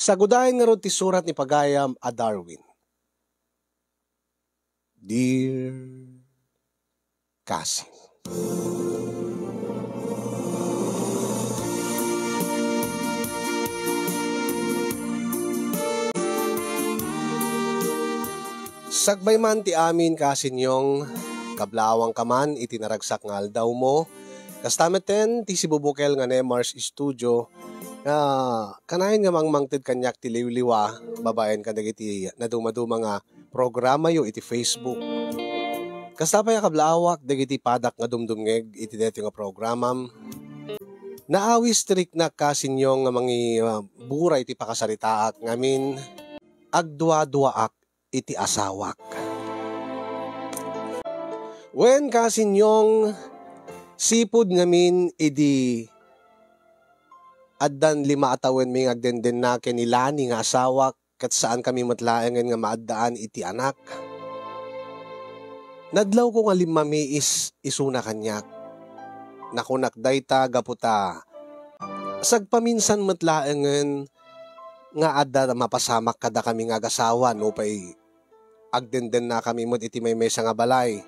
Sagudahin nga ron ti surat ni Pagayam a Darwin. Dear Cousin. Sagbay man ti amin kasin yung kablawang kaman itinaragsak nga aldaw mo. Kastameten ti sibubukel nga ne Mars Studio. Kanahin nga mangmangtid kanyak ti liwliwa. Babaen ka dagiti na dumaduma nga programa yo iti Facebook. Kastapay kablawak dagiti padak nga dumdumngeg iti deti nga programam. Naawis trik na kasin yung nga mangi buray iti pakasaritaak ngamin agdua-duaak iti asawak. Wen kasin yung sipud ngamin idi addan 5 atawen mi agdenden na kenilani nga asawak kat saan kami matlaengen nga maaddaan iti anak. Nadlaw ko nga 5 miis isuna kanyak. Nakunak dayta gaputa. Sagpaminsan matlaengen nga adda mapasamak kada kami nga agasawa no pay agdenden na kami mo't iti may mesa nga balay.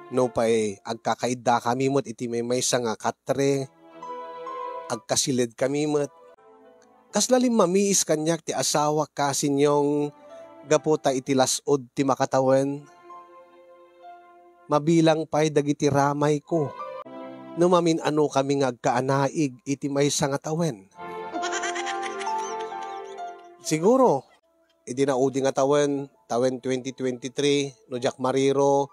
No pay agkakaida kami mo't iti may mesa nga katre. Agkasilid kami mo't. Kaslalim mamiis kanyak ti asawa kasin yung gaputa iti lasod ti makatawen. Mabilang pa'y dagiti ramay ko. Numamin ano kami nga agkaanaig iti maysa nga tawen. Siguro, iti naudi nga tawen 2023, no Jack Mariro,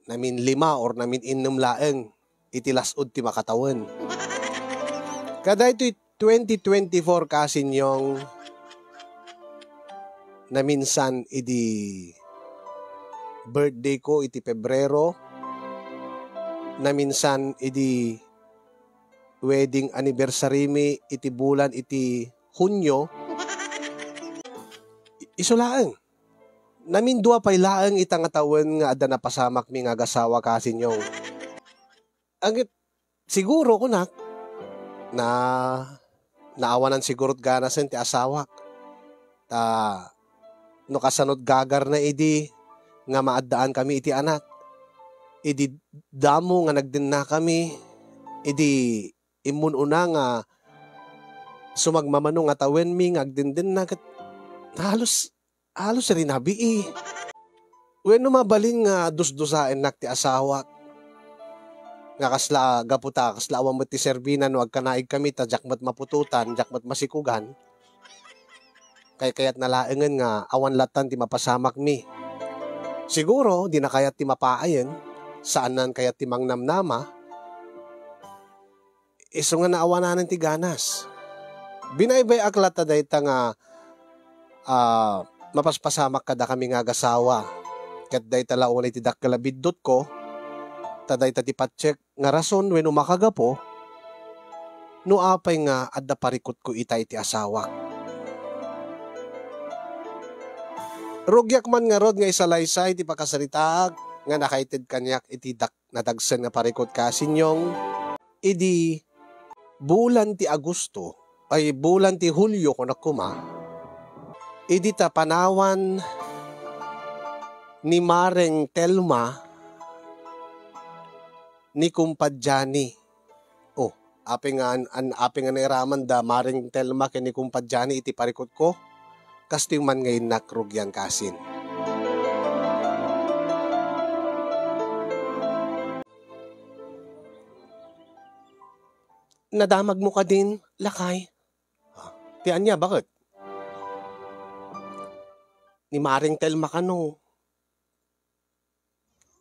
namin 5 or namin 6 laeng, iti lasod ti makatawen. Kada ito'y 2024 kasin yung naminsan iti birthday ko iti Pebrero, naminsan iti wedding anniversary mi iti bulan iti Hunyo. Isulaeng. Namin 2 pay laeng itang atawen nga adda napasamak mi nga agasawa kasin yung. Angit siguro ko na naawanan sigurot ganasen ti asawak. No kasanod gagar na idi nga maaddaan kami iti anak. Idi damo nga nagdinna kami. Idi imununa nga sumagmamano nga tawen mi nga agdindin na kat halos rin nabi When mabalin nga dusdusain nak ti asawa nga kasla gaputa kasla awam ti serbina no agkanaig kami ta jakmat mapututan jakmat masikugan kayat nalaengen nga awan latan ti mapasamak mi. Siguro di na kayat ti mapaayen saan nan kayat ti mangnamnama iso nga naawanan ti ganas. Binaybay aklat ta dayta nga mapaspasamak kada kami nga agasawa. Ket dayta launay ti dakkalabidot ko. Ta dayta ti patcheck nga rason wenno makagapo. No apay nga adda parikot ko itay ti asawa. Rugyak man nga rod nga isalaysay ti pakasaritaag nga nakaited kanyak iti nadagsen nga parikot kasinyong idi bulan ti Agosto ay bulan ti Hulyo ko nakuma, idi ta panawan ni Mareng Telma ni kumpadjani. Oh, api nga nairaman da Mareng Telma ken ni kumpadjani iti parikot ko, kasti man ngayon nakrugyan kasin. Nadamag mo ka din, lakay. Tiyan niya, bakit? Ni Maring Telma ka no.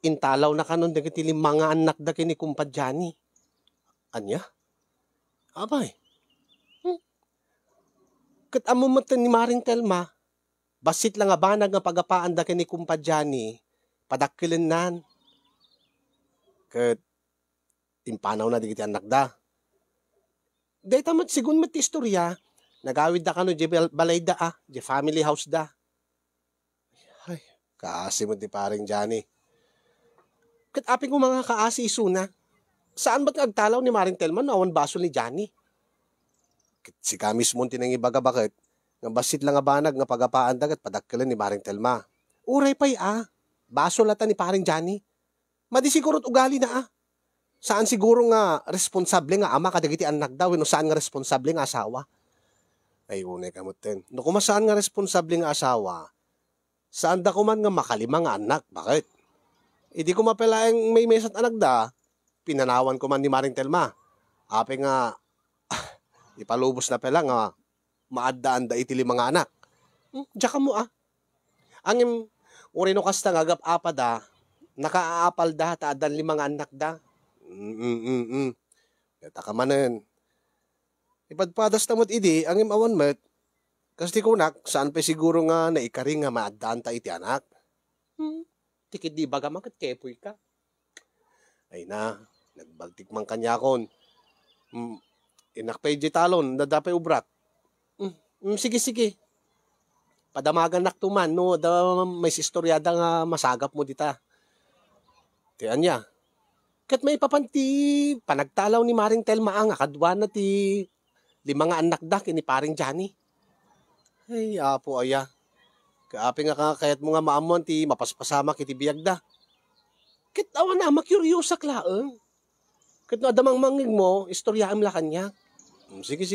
Intalaw na ka nun, dagiti mga anak da kini kumpadjani. Anya? Abay. Kat amumatan ni Maring Telma, basit lang nga banag nga pagapaan da kini kumpadjani, padakilin nan. Kat impanaw na dagiti anak da. Dahil tamat sigun mat istorya, nagawid da ka no, di balay da di family house da. Ay, kaasi mo di paring Johnny. Kat aping ko mga kaasi isuna, saan ba't agtalaw ni Maring Telma no awan baso ni Johnny? Si kamis mo tinang ibaga bakit, nga basit lang nga banag nga pagapaan dagat padakkelan ni Maring Telma. Uray pa'y baso lata ni paring Johnny. Madi siguro ugali na Saan siguro nga responsable nga ama kadagiti anak daw, no saan nga responsable nga asawa? Ay unay kamot ten. No kung saan nga responsable nga asawa, saan da ko man nga makalima nga anak, bakit? Hindi ko mapelaeng may mesat anak da, pinanawan ko man ni Maring Telma. Ape nga, ipalubos na pala nga, maadaan da itili mga anak. Diyan ka mo Angim, urino kasta nga agap-apa da, nakaapal da, taadan limang anak da. Yata ka manen. Ipadpadas tamot idi, angim awan met, kasi kunak, saan pa siguro nga naikaring nga maadaan ta iti anak? Tikid di baga makit kepoy ka. Ay na, nagbagtik man kanyakon. Inakpay di talon, nadapay ubrak. Sige. Padamagan naktuman, no, may istoryada nga masagap mo dita. Tiyan niya. Kat may papanti, panagtalaw ni Maring Telma ang akadwa na ti limang anak da kini paring Johnny. Ay, apo aya. Kaapi nga kayat mo nga maamon ti mapaspasama kiti biyag da. Kat awan na makuryosak laeng. Kat no adamang mangig mo, istoryaam la kanya. Sige.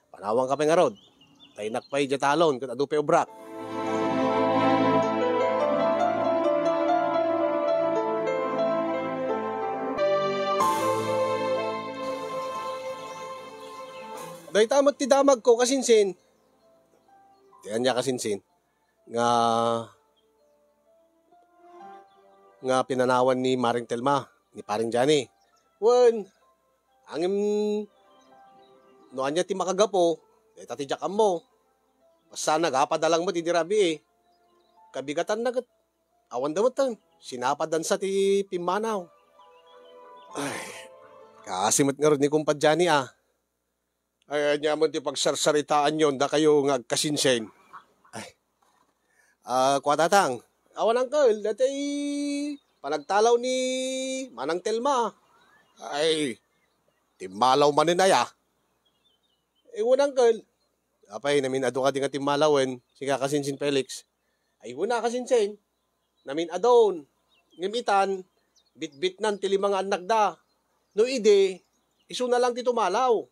Panawang ka pa nga rod. Tay nakpay jatalon kat adupe obrak. Day tamot ti damag ko kasinsin. Tiyan niya kasinsin. Nga pinanawan ni Maring Telma, ni paring Johnny. Wen, angim noan niya ti makagapo, tati jakam mo. Basta nagapadalang mo ti dirabi Kabigatan nagat. Awan damatan, sinapadan sa ti pimanaw. Ay, kasimot nga rin ni kumpad Johnny Ay, niya mo ti pagsarsaritaan yon da kayo nga kasinsen. Ay, kwatatang, awan angkel, dati panagtalaw ni Manang Telma. Ay, timalaw maninaya. Ewan angkel, apay namin ado ka di nga timalawen, siga kasinsin Felix. Ay, wala kasinsin, namin adon, ngimitan, bit-bit nan tili mga anak da. No ide, iso na lang ti tumalaw.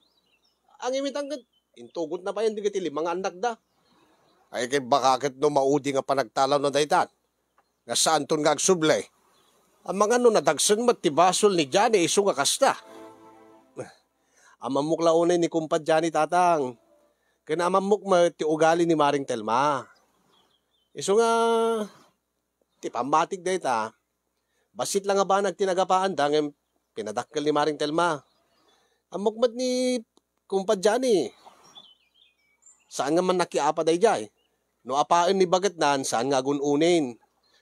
Ang imitang intugot na pa yan digiti mga anak da. Ay kay bakakit no maudi nga panagtalaw na daytan. Nga saan ton nga agsuble. Ang mga no nadagsan mat ti basol ni Johnny iso nga kasta. Ang mamukla unay ni kumpad Johnny tatang. Kaya mamuk mat ti ugali ni Maring Telma. Iso nga ti pamatik dayta. Basit lang nga ba nagtinagapaan da ng pinadakkel ni Maring Telma. Ang mukmat ni kumpad Johnny, saan nga man nakiapa day jay? No apain ni bagat nan, saan nga gununin?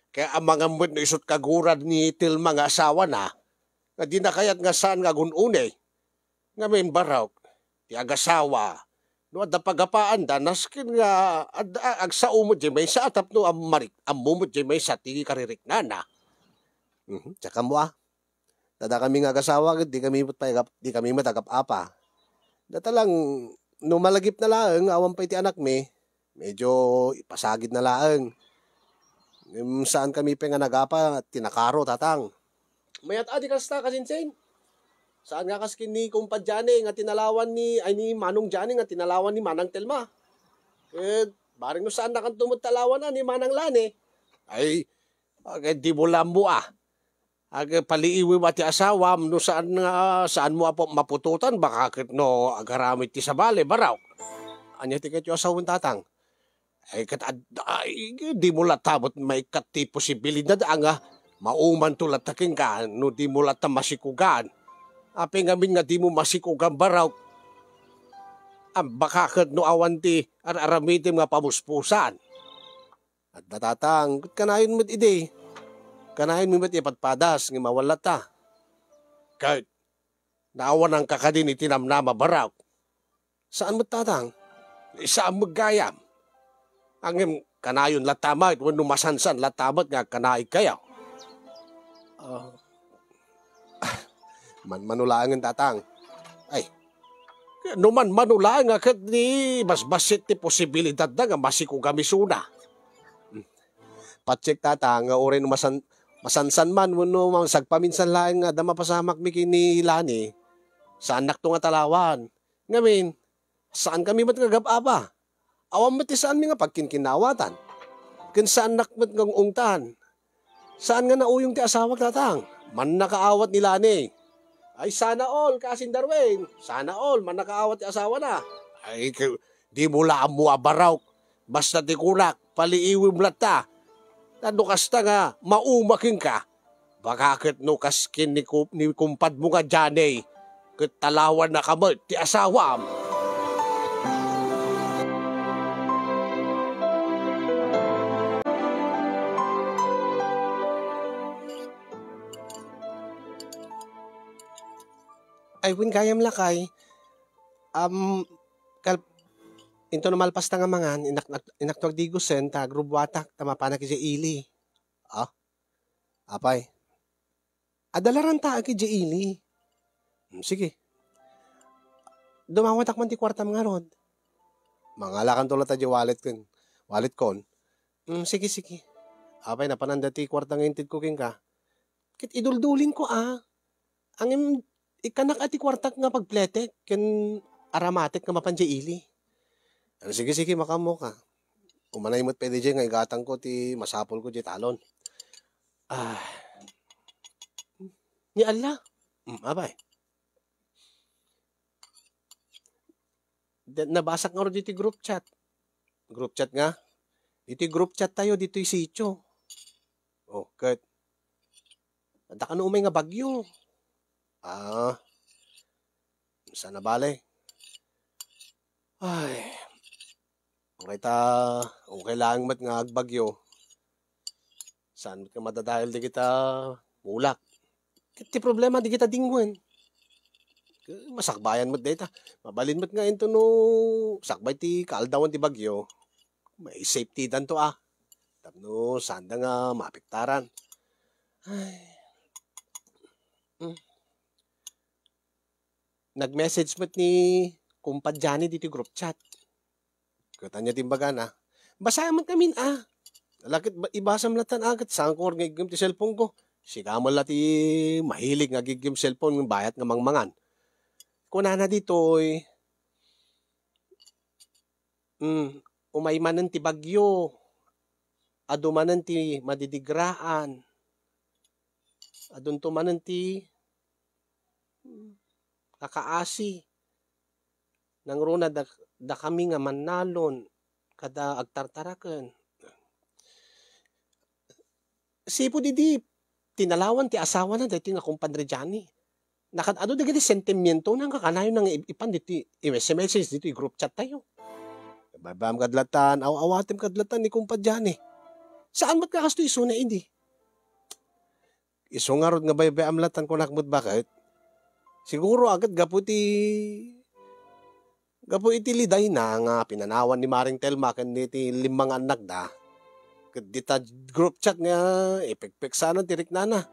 Kaya ang mga mud no isot kagurad ni Telma nga asawa na, nga di na kayat nga saan nga gununay. Nga may baraw, ti agasawa, no adda pagapaan da, naskin nga, agsa umod jay may sa atap no amumod jay may sa ti karirik na na. Tsaka mo Dada kami nga agasawa, di kami matagap-apa. Data lang, no malagip na laeng, awan pa iti anak mi, medyo ipasagid na laeng. Saan kami pa nga nagapa, tinakaro, tatang. Mayat adi kasta kasinsin. Saan nga kaskin ni kumpad Johnny, nga tinalawan ni Manong Johnny, nga tinalawan ni Manang Telma. Baring no saan na kang tumutalawan ni Manang Lani. Ay, di mo lambo paliiwi mati asawa no saan mo apo mapututan bakit no agaramit ti sabale baraw. Anya ti ket asawon tatang. Ay di mo latabot may kati posibilidad nga mauman to lataking ka no di mo lata masikugan. Ape ngamin nga di mo masikugan baraw. Ang bakakit no awan ti aramitim nga pamuspusan. At natatang kanayon mo't ide. Kanahin mo ba't ipatpadas ng mawala ta? Kahit naawan ang kakadin itinamnama baraw. Saan mo tatang? Saan mo gayam? Ang kanayon latamay, wano masansan latamat nga kanay kayaw. Manulangin tatang. Ay, Numan manula nga kat ni mas basit ti posibilidad na nga masiko kami suna. Patsik tata nga orin masansan man wano sagpaminsan laeng nga dama pasamak mi kini Lani. Saan nakto nga talawan. Ngamin, saan kami mat nga gababa? Awam mati saan mi nga pagkinkinawatan. Ken saan nakmat nga ungtan. Saan nga nauyong ti asawag tatang? Man nakaawat ni Lani. Ay sana all, kasin Darwin. Sana all, man nakaawat ti asawa na. Ay, di mo laam mo abaraw. Basta ti kunak, paliiwim lata. Tado kasta nga, maumaking ka. Baka kat no kaskin ni kumpad mo nga dyan kat talawan na kamot ti asawam. Ay, win kayam lakay. Kal into namalpas ta nga mangan, inaktuag di gusen, ta grubwatak, tamapanak iti ili. Ah, apay. Adalaran ta iti ili. Sige. Dumawatak man ti kwartam nga rod. Mangalakan tulat ti wallet kon. Wallet kon. Sige. Apay, napananda ti kwartang intid ko king ka. Kit iduldulin ko Ang ikanak ati kwartak nga pagpletek, ken aramatik nga mapanje ili. Sige, makamo ka. Umanay mo't pwede dyan nga igatang ko ti masapol ko di talon. Ni Allah. Abay. Nabasak nga ro dito group chat. Group chat nga. Dito group chat tayo, dito yung sityo. Oh, kat. Ada ka na umay nga bagyo. Sana bale. Ay. Okay lang mat nga agbagyo. Saan ka madadahil di kita mulak. Ti problema di kita dingwen. Masakbayan mat data. Mabalin mat nga into no sakbay ti kaaldawan ti bagyo. May safety dan to Tapno sanda nga mapiktaran. Ay. Nag-message mo't ni kumpad Johnny dito group chat. Kata niya timbaga na. Basahan mo kami Lakit ibasam latan agad. Saan ko ngigim ti cellphone ko. Sikamol lati mahilig nga gigim cellphone ng bayat nga mangmangan. Kunana dito umaymanan ti bagyo. Adumanan ti madidigraan. Adun tumanan ti kakaasi. Nang runa da kami nga manalon kada agtartaraken. Sipo didi tinalawan ti asawa na dati nga kumpadre Johnny. Nakadado dagiti sentimiento nang kakanayon nang ipan diti message dito group chat tayo. Babam kadlatan, awawatim kadlatan ni kumpad Johnny. Saan mat kakasto iso na hindi? Iso nga rod nga bay amlatan ko nakmut bakit? Siguro agad gapu iti liday na nga pinanawan ni Maring Telma kan iti 5 anak da. Dita group chat nga ipekpek sana tirik nana.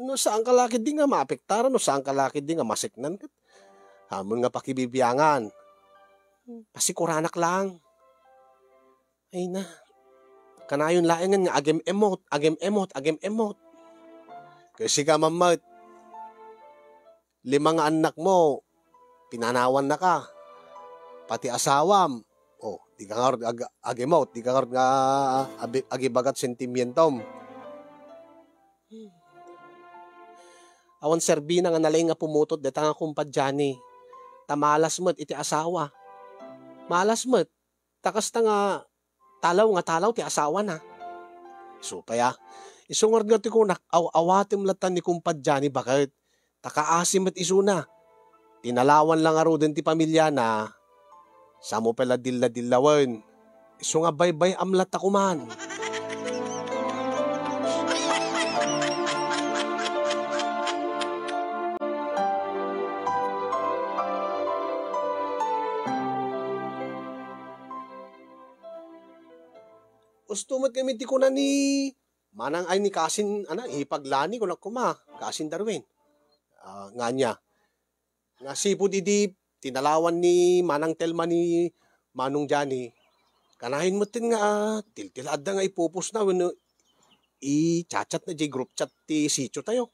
No saan ka laki di nga maapektaran, no saan ka laki di nga masiknan. Hamon nga pakibibiyangan. Pasikuranak lang. Ay na. Kanayon laengan nga agem emot. Kasi ka mamat. 5 anak mo, pinanawan na ka. Pati asawam. Di ka nga agemot, di ka nga agibagat sentimientom. Awan serbina nga nalay nga pumutot, deta nga kumpad Johnny. Tamalas mo't iti asawa. Malas mo't, takas ta nga talaw ti asawa na. Supaya, isungard nga ti kunak, awatim latan ni kumpad Johnny, bakit? Takaasim at isuna. Tinalawan lang aro din ti pamilya na sa mo pala dilla-dillawan. Iso nga bay-bay amlat ako man. Ustumat kami ti kuna ni manang ay ni Kasin, ipaglani ko na kuma, Kasin Darwin. Nga niya. Nga sipod idi, tinalawan ni Manang Telma ni Manong Johnny. Kanahin mo tin nga, tiltilad nga ipupus na, wano, i-chat na di group chat ti sityo tayo.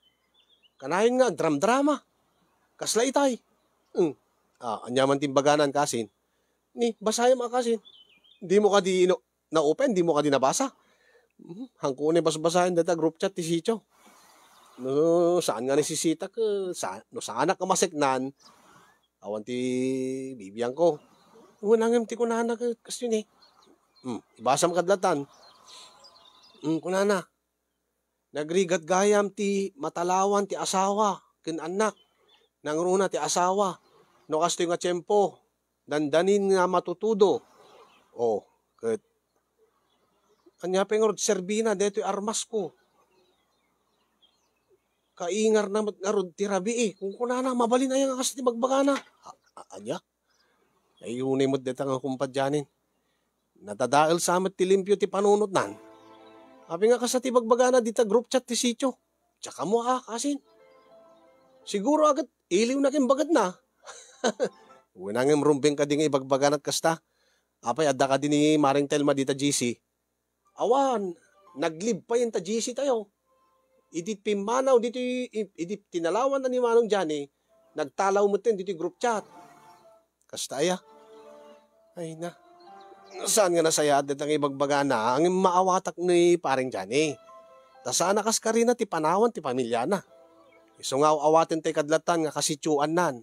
Kanahin nga, dram-drama. Kasla itay. Anyaman timbaganan kasin. Ni, basahin mo kasin. Di mo ka di na-open, di mo ka di nabasa. Hangkunin bas-basahin data group chat ti sityo. No, saan nga nisisita ka? No, saan ka masiknan? Awan ti bibiyang ko. Unang ti kunana ka kasi yun eh. Ibasam kadlatan. Kunana. Nagrigat gayam ti matalawan ti asawa. Kin anak. Nangruna ti asawa. No kasto nga tiyempo. Dandanin nga matutudo. Kat. Anya pengorod serbina deto armas ko. Kaingar na matngarod ti rabi eh. Kung kunana, mabalin na yung kasi ti magbagana. Anya? Ay unay mo deta nga kumpadyanin. Natadaal sa amat ti limpyo ti panunod nan. Abi nga kasi ti magbagana dita group chat ti sityo. Tsaka mo kasin. Siguro agad iliw na kimbagad na. Unangim rumbing ka din nga ibagbaganat kasta. Apay adda ka din ni Maring Telma dita GC. Awan, naglib pa yun ta GC tayo. Idit pimanaw dito idit tinalawan na ni Manong Johnny, nagtalaw mo tin dito group chat. Kastaya. Ay na. Saan nga nasaya at ang ibagbaga na ang maawatak ni Paring Johnny. Ta sana kas karina ti panawan ti pamilya na. Iso nga awatin tay kadlatan nga kasitsuan nan.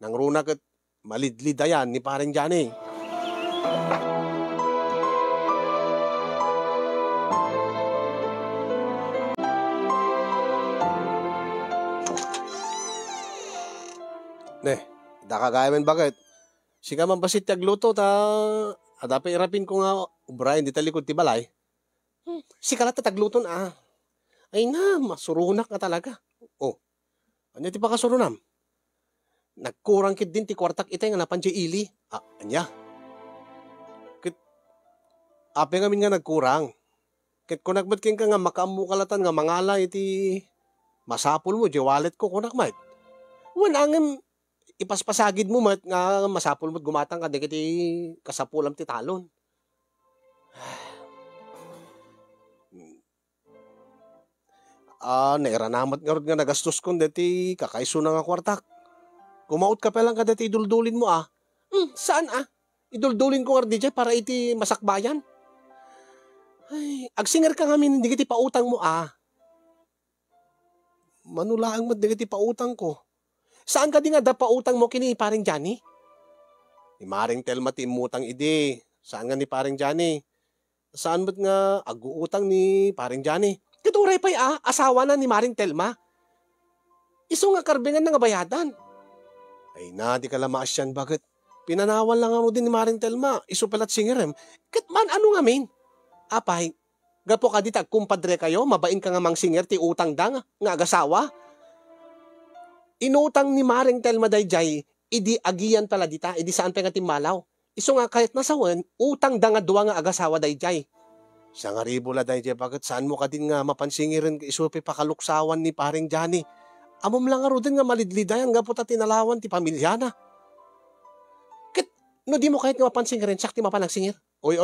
Nang runa ket malidlidayan ni Paring Johnny. Dakagayaman bakit? Sika man basit tagluto ta adape irapin ko nga Brian di talikod ti balay. Sika la tagluto na. Ay na, masurunak ka talaga. Anya ti pakasurunam? Nagkurang kit din ti kwartak itay nga napan ili. Anya? Kit ape nga min nga nagkurang. Kit kunakbat king ka nga makamukalatan nga mangala iti masapul mo di wallet ko kunakmat. Wanangem ipaspasagid mo mat nga masapul mo't gumatang ka di kiti kasapulam ti talon. Nairanamat nga rod nga nagastos kon deti kakaiso na nga kwartak. Kumaot ka pa lang ka deti iduldulin mo Saan Iduldulin ko nga di para iti masakbayan. Ay, agsinger ka nga min, hindi kiti pautang mo Manulaang mo, di kiti pautang ko. Saan ka di nga pautang mo kini Paring Johnny? Ni Maring Telma ti imutang idi. Saan nga ni Paring Johnny? Saan ba't nga aguutang ni Paring Johnny? Kituray pa'y asawa na ni Maring Telma. Iso nga karbingan na nga bayadan. Ay na, di ka lamaas yan. Bakit? Pinanawan lang mo din ni Maring Telma. Iso palat singerem. Kat man ano nga min? Apay, gapo ka di kumpadre kayo, mabain ka nga mang singer ti utang da nga agasawa. Inutang ni Maring Telma dayjay, idi agiyan pala dita, idi saan pa nga timalaw. Iso nga kahit nasawan, utang da nga duwa nga agasawa dayjay. Sa nga ribola dayjay, bakit saan mo ka din nga mapansingirin iso pa pakaluksawan ni Paring Johnny? Amom lang nga ro din nga malidlidayan, nga puta tinalawan ti pamilya na. Kat, no di mo kahit nga mapansingirin, sakti mapanagsingir. Oy.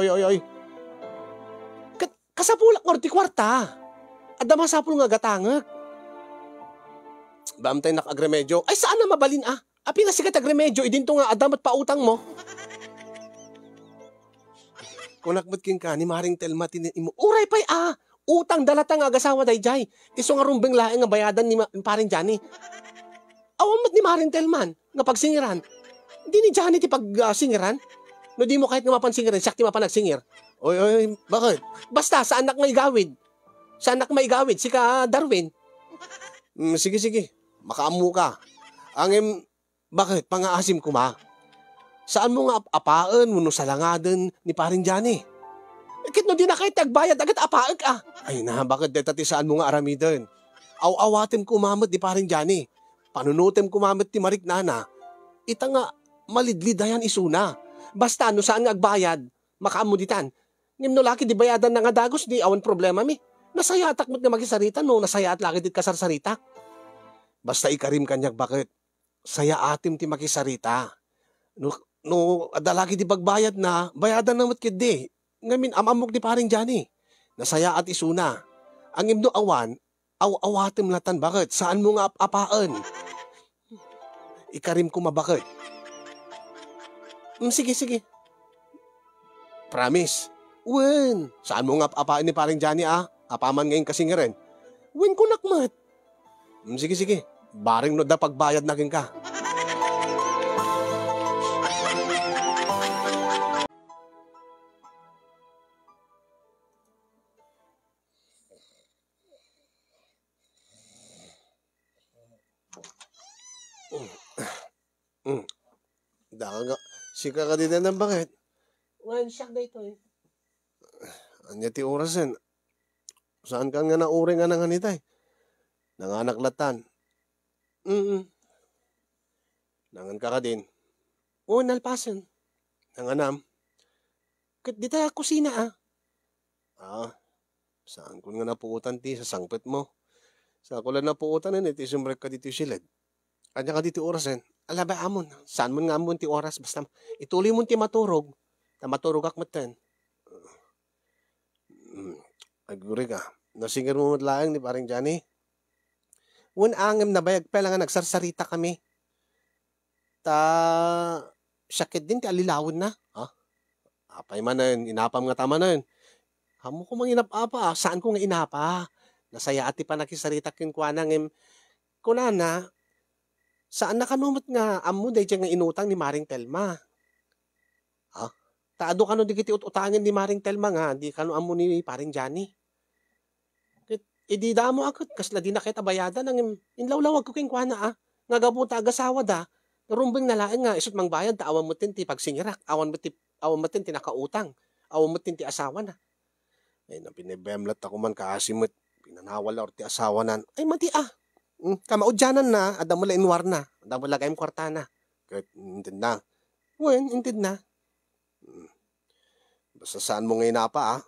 Kat, kasapulak nga ti kwarta. Adda masapul nga gatangag. Bamtay nakagremedyo. Ay saan na mabalin Api na sikat agremedyo, idinto nga adamat pautang mo. Kunakbat king ka ni Maring Telma imo. Uray pa'y utang dalatang agasawa dayjay. Iso nga rumbeng laeng nga bayadan ni Paring Johnny. Awamat ni Maring Telman nga pagsingiran. Di ni Johnny ti pagsingiran. No di mo kahit nga mapansingiran, sakti mapanagsingir. Oy, bakit? Basta sa anak nga igawid. Sa anak maigawid, si ka Darwin. Sige. Makaamu ka. Bakit? Pangaasim ko Saan mo nga apaan mo no salangadan ni Paring Johnny? Kit no di na kahit tagbayad, agad apaag Ay na, bakit detati saan mo nga aramidon? Aw-awatin kumamot ni Paring Johnny. Panunutem kumamot ni Marik Nana. Ita nga, malidlidayan isuna. Basta no saan nga agbayad, makaamuditan. Ngim no laki di bayadan na nga dagos, di awan problema mi. Nasayatak mo't nga magisarita no, nasayaat laki dit kasarsarita. Basta ikarim kanyag bakit? saya atim ti makisarita. No, no adalagi di pagbayad na, bayadan namat kidi. Ngamin amamok di paring Johnny. Nasaya at isuna. Ang imno awan, awatim latan bakit? Saan mo nga apaan? Ikarim ko mabakit. Sige, sige. Promise. Wen, saan mo nga apaan ni paring Johnny Apaman ngayon kasi nga rin. Wen ko nakmat. Sige, sige. Baring no da pagbayad naging ka. Daka sika ka din ng bakit? Wan, siyak na ito eh. Anya ti orasen. Saan ka nga nauri nga nang hanitay? Nanganaklatan. Nangan ka din. Oo, nalpasan. Nanganam. Di tayo kusina Saan ko nga napuutan ti sa sangpet mo? Sa ko lang napuutan ti sumrek ka dito silid. Anya ka dito orasen. Alaba amon. Saan mo nga amon ti oras? Basta ituloy mo ti maturog. Na maturog akmatan. Aguri ka. Nasingir mo matlaang ni paring Johnny. Wan angem na bayag pa lang nga nagsarsarita kami. Sakit din ti alilawon na. Apay man na yun. Inapam nga tama na yun. Hamo ko mang inapa. Saan ko nga inapa? Nasaya ati pa nakisarita kinkwa nang kunana. Saan nakanumot nga amo day nga inutang ni Maring Telma? Taado kano di kiti utangin ni Maring Telma nga. Di kano amo ni paring Johnny. Idi da mo akot. Kasla di na kita bayadan. Inlawlawag ko kinkwa na Nga gabuta agasawa da. Narumbing nalaing nga. Isot mang bayad. Awan mo tin ti pagsingirak. Awan mo tin ti nakautang. Awan mo tin ti asawa na. Ay, napinibemlat ako man kaasimot. Pinanawala or ti asawa nan. Ay, mati kamaudyanan na. Adam mo la inwar na. Adam mo la kayong kwarta na. Kahit intid na. Wen, intid na. Basta saan mo ngayon pa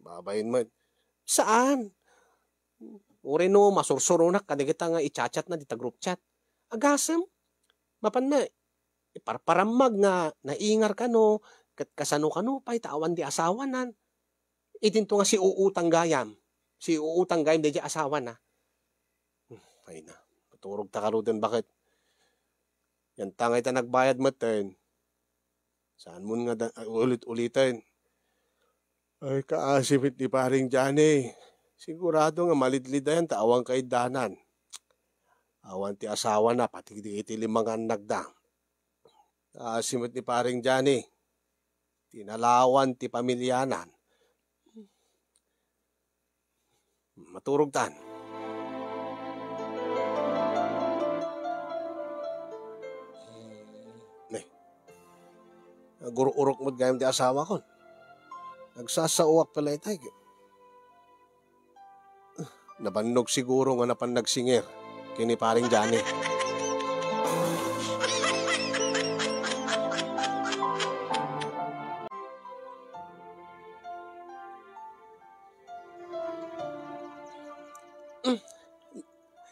Babayin mo. Saan? Uri no, masursurunak. Kadigita nga i-chat na dita group chat. Agasam. Mapan na. Iparparamag nga. Naingar ka no. Kasano ka no. Pa'y tawan di asawa nan. Itinto nga si uutang gayam. Si uutang gayam di asawa na. Ay na. Paturog ta karudan bakit? Yan tangay ta nagbayad matin. Saan mo nga ulit-ulitin? Ay kaasimit ni paring Johnny. Sigurado nga malidlida yan taawang kay danan. Awan ti asawa na pati di iti limang anak da. Kaasimit ni paring Johnny. Tinalawan ti pamilyanan. Maturog tan. Guro-urok mo't gayam di asawa ko. Nagsasauwak pala itay. Nabannog siguro nga napan nagsingir. Kini paring Johnny.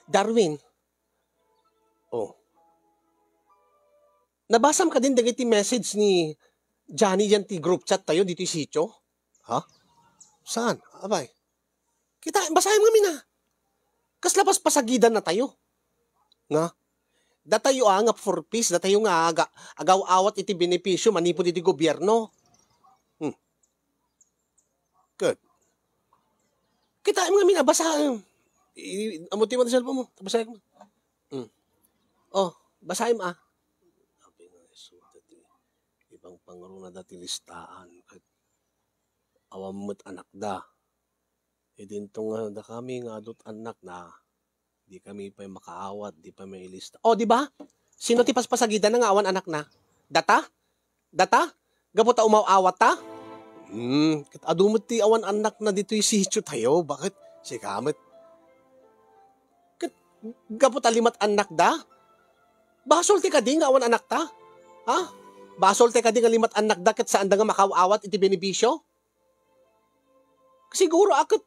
Darwin. Nabasam ka din dagiti message ni Johnny yan ti group chat tayo dito sityo? Saan? Abay. Basahin mo kami na. Kaslapas pasagidan na tayo. Nga? Datayo nga for peace. Datayo nga agaw-awat iti benepisyo manipod iti gobyerno. Good. Kita mo kami na basahin. Amuti mo na cellphone mo. Basahin mo. Basahin mo Ibang pangaro na dati listaan. Awam mo't anak da. Dinto nga da kami nga adot anak na. Di kami pa makaawat, di pa may ilista. Di ba? Sino ti paspasagidan na nga awan anak na? Data? Gaputa umawawat ta? Adumot ti awan anak na dito yung sityo tayo. Bakit? Sikamit. Gaputa limat anak da? Basol ti ka din nga awan anak ta? Basol te ka di nga limat anak daket saan da nga makawawat iti benepisyo? Siguro akit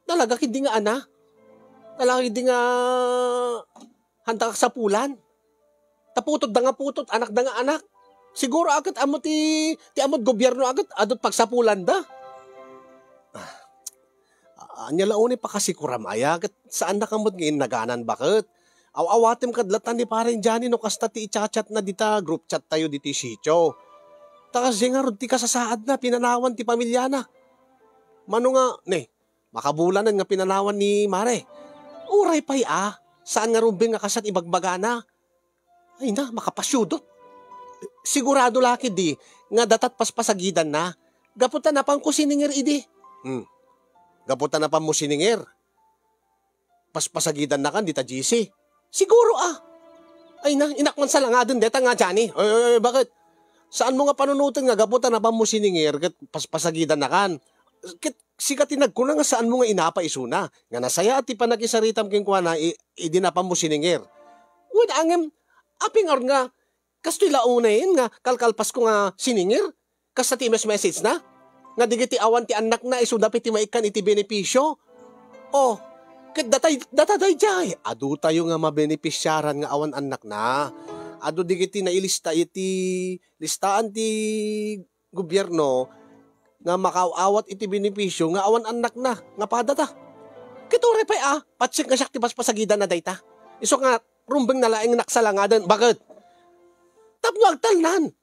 talaga kindi nga ana. Talaga kindi nga handa ka sa pulan. Taputod da nga putod, anak da nga anak. Siguro agad amo ti amot gobyerno agad adot pagsapulan da. Anya launi pa kasi kuramaya ket saan na kamot ngayon naganan bakit? Awatim kadlatan ni paring Johnny no kasta ti ichat na dita group chat tayo diti sityo. Takas nga rod ti kasasaad na pinanawan ti pamilya na. Mano nga makabulanan nga pinanawan ni Mare. Uray pay saan nga rumbing nga kasat ibagbaga na. Ay na makapasyudot. Sigurado laki di nga datat paspasagidan na. Gaputan na pang kusiningir idi. Gaputan na pa mo siningir. Paspasagidan na kan, dita GC. Siguro Ay na, inakman sa langadon, deta nga Johnny. Ay, bakit? Saan mo nga panunutin nga, gaputan na pa mo siningir, paspasagidan na kan. Sikatinag ko na nga saan mo nga inapaisuna. Nga nasaya at ipanakisaritam king kwa na, idinapa mo siningir. Wait, angem, aping or nga, kastoy launayin nga, kalkalpas ko nga siningir. Kas sa times message na. Nga digiti awan ti anak na isudapit ti maikan iti benepisyo. Ket datay jay. Adu tayo nga mabenepisyaran nga awan anak na. Adu digiti na ilista iti listaan ti gobyerno nga makaawat iti benepisyo nga awan anak na nga padata. Kitore pay patsik nga siya ti paspasagidan na dayta. Iso nga rumbeng nalaing naksalangadan. Bakit? Tapno agtalnan.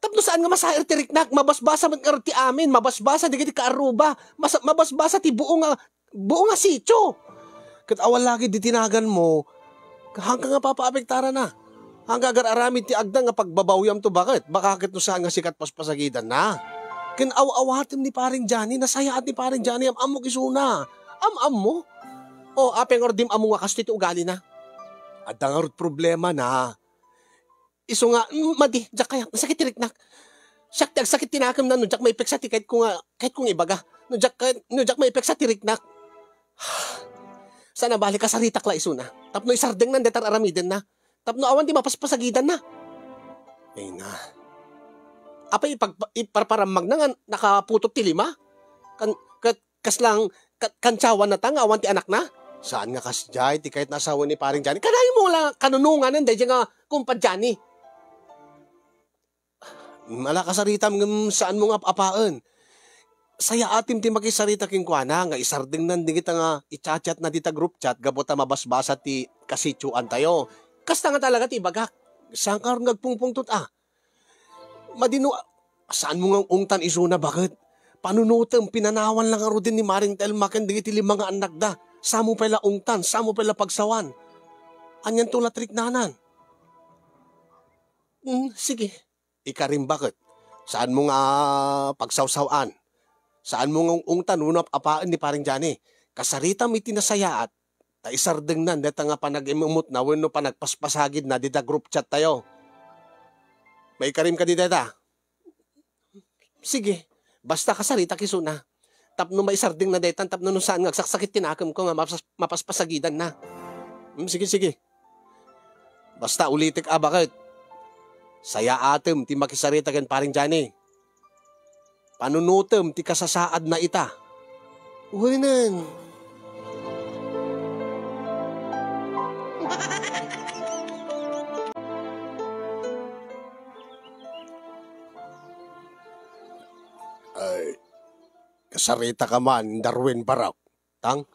Tapno saan nga masair ti riknak, mabasbasa man ti amin, mabasbasa di ka aruba, mabasbasa ti buo nga sityo. Kat awal lagi di tinagan mo, hanggang nga papaapektara na. Hanggang agar aramid ti agda nga pagbabawyam to bakit? Bakit no saan nga sikat paspasagidan na? Kin awatim ni paring Johnny, nasayaat ni paring Johnny, am mo kisuna. Am mo? Apeng ordim amo nga kasto iti ugali na. Adda nga problema na. Iso nga, madi, jak kaya, nasakit tiriknak. Siyak, sakit tinakam na, no, jak may epek sa ti, kahit kung ibaga. No, jak may epek sa tiriknak. Sana balik ka sa ritak la iso na. Tapno isardeng nan, detar aramiden na. Tapno awan di mapaspasagidan na. Ay na. Apay, iparparamag na nga, nakaputot ti lima. Kaslang, kantsawan na tanga, awan ti anak na. Saan nga kasjay, ti kahit nasawa ni paring Johnny. Kanayin mo lang, kanunungan nan, dahil nga, kumpad Johnny. Malakasaritam saan mo nga apaan. Saya atim ti makisarita king kuana nga isarding nan dingit nga i-chat na dita group chat gabota mabasbasa ti kasitsuan tayo. Kasta nga talaga ti bagak. Saan ka ngagpungpungtot Madino, saan mo nga ungtan isuna bakit? Panunutem pinanawan lang aro din ni Maring Telma ken dingit ti limang nga anak da. Samo pala ungtan, samo pala pagsawan. Anyan tulat riknanan. Sige. Ikarim bakit? Saan mo nga pagsawsawan? Saan mo nga ungtan unap apaan ni paring Johnny? Kasarita may tinasayaat. Ta isardeng nan deta nga panag-imumot na wenno panagpaspasagid na dita group chat tayo. May ikarim ka di deta? Sige. Basta kasarita kisuna. Tapno may isardeng na detan tapno no saan nga saksakit tinakam ko nga mapaspasagidan na. Sige. Basta ulitik bakit? Saya atem ti makisarita ken paring Johnny. Panunutem ti kasasaad na ita. Uwinan. Ay, kasarita ka man, Darwin Barok. Tang?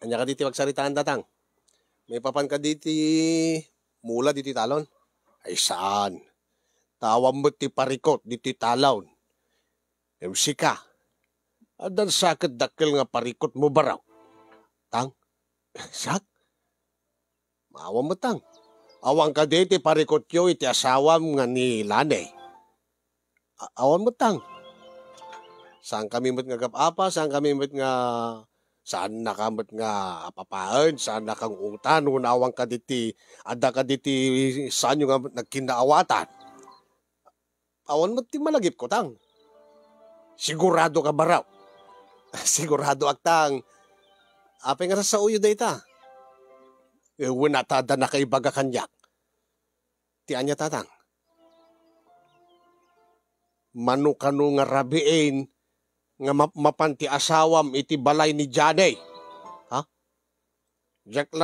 Anya ka diti magsaritaan tatang? May papan ka diti mula diti talon? Ay saan? Tawam mo ti parikot diti talon. MC ka. Adan sakit dakil nga parikot mo baraw. Tang? Sak? Maawam mo tang. Awang ka diti parikot yo iti asawam nga ni Lane. Awan mo tang. Saan kami mo't nga gapapa, saan kami mo't nga saan nakamot nga apapaan, saan nakang utan, unawang ka diti, ada ka diti, saan yung nagkinaawatan. Awan mo ti malagip ko tang. Sigurado ka baraw. Sigurado aktang. Apay nga sa uyo dayta. Winatada na kay baga kanyak. Ti anya tatang. Manukano nga rabiin nga mapanti asawam iti balay ni Johnny. Ha? Jak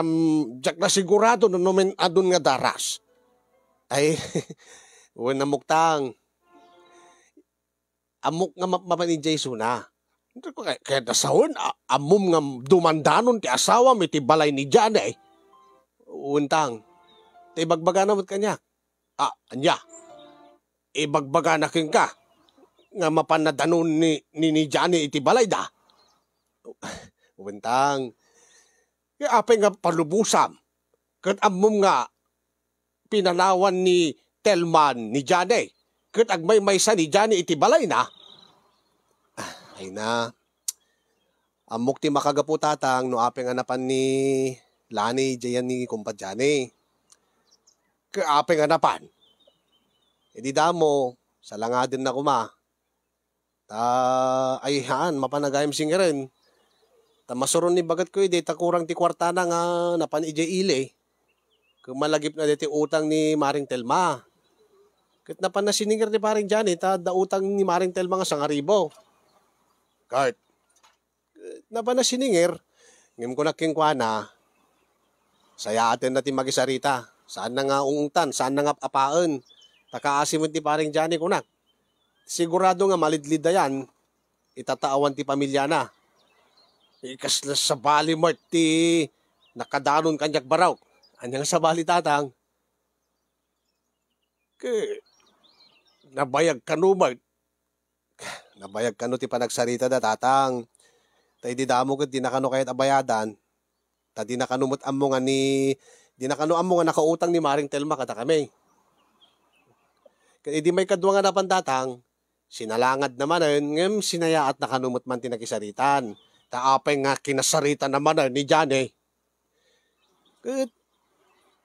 na sigurado no nomen adun nga daras. Ay, wen namuktang. Amok nga mapani Jason na. Kaya dasawon, amom nga dumandanon ti asawa mi ti balay ni Jana eh. Untang, ti bagbaga na mo't kanya. Anya, ibagbaga na king ka. Nga mapanadanon ni Jana iti balay da. Untang, kaya apay nga palubusam. Kat amom nga pinanawan ni Telman ni Jana eh. Kat agmay maysa ni Jana iti balay na. Ay na, amok ti makagapu tatang no apeng anapan ni Lani jayan ni kumpadjani. Ka apeng anapan. E di damo, salangadin na kuma. Ay haan, mapanagayam singirin. Masuron ni bagat ko ide, kurang ti kwarta na nga napan ije ile. Kung malagip na ti utang ni Maring Telma. Kat napan na siningir ni Paring Jani, da utang ni Maring Telma nga 1,000. Kart, napan na siningir, ngim ko nakingkwana, saya atin natin magisarita. Saan na nga ungtan, saan na nga apaan. Takaasimot ni Paring Jani kunak. Sigurado nga malidlid na yan, itataawan ti pamilya na. Ikas na sa bali mart ti nakadanon kanyak baraw. Anyang sa bali tatang. Nabayag kanumag. Nabayag kano ti panagsarita da tatang. Tay di damo ket di nakano kayat abayadan. Ta di nakanumot ammo nga di nakano ammo nga nakautang ni Maring Telma kata kami. Ket di may kadwa nga napan tatang, sinalangad naman ngem sinaya at nakanumot man ti nakisaritan. Ta apay nga kinasaritan naman ni Jane. Ket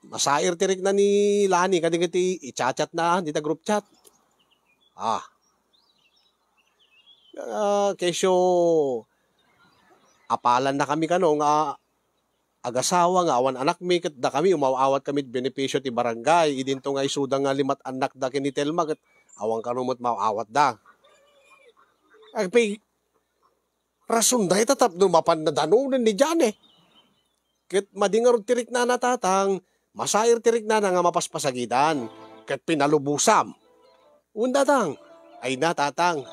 masair tirik na ni Lani kadigiti i-chat na dita group chat. Kesyo apalan na kami kano nga agasawa nga awan anak mi ket da kami umawawat kami benepisyo ti barangay idinto nga isuda nga 5 anak da ken ni Telma ket awang kanumot mawawat da. Agpay rason da itatap no mapan na danunan ni Jane. Ket madingar tirik na natatang masair tirik na nga mapaspasagidan ket pinalubusam. Undatang ay natatang.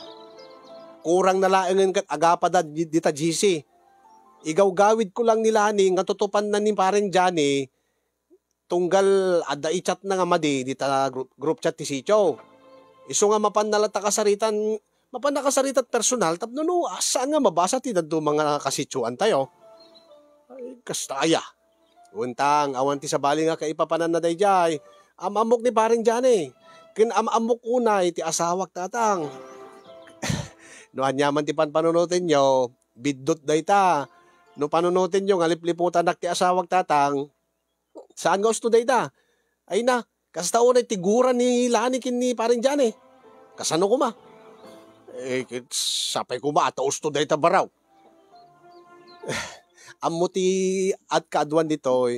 Kurang nalaengen kat agapada dita GC. Igaw-gawid ko lang nila ni nga tutupan na ni Paring Jani tunggal ada i-chat na nga madi dita group chat ti Sicho. Iso nga mapanalata kasaritan mapanakasaritat personal tapno no asa nga mabasa ti dadto mga kasitsuan tayo. Ay kastaya. Untang awan ti sabali nga kaipapanan na dayjay. Amok ni Paring Jani. Ken amok unay ti asawak tatang. No anyaman ti panunutin nyo, biddot dayta. No panunutin nyo, ngalip-liputan nak ti asawag tatang, saan nga gusto dayta? Ay na, kastaon ay tiguran ni Lani kin ni Paring Jani. Kasano kuma? Sapay kuma, ataos to dayta baraw. Amo ti at kaadwan dito,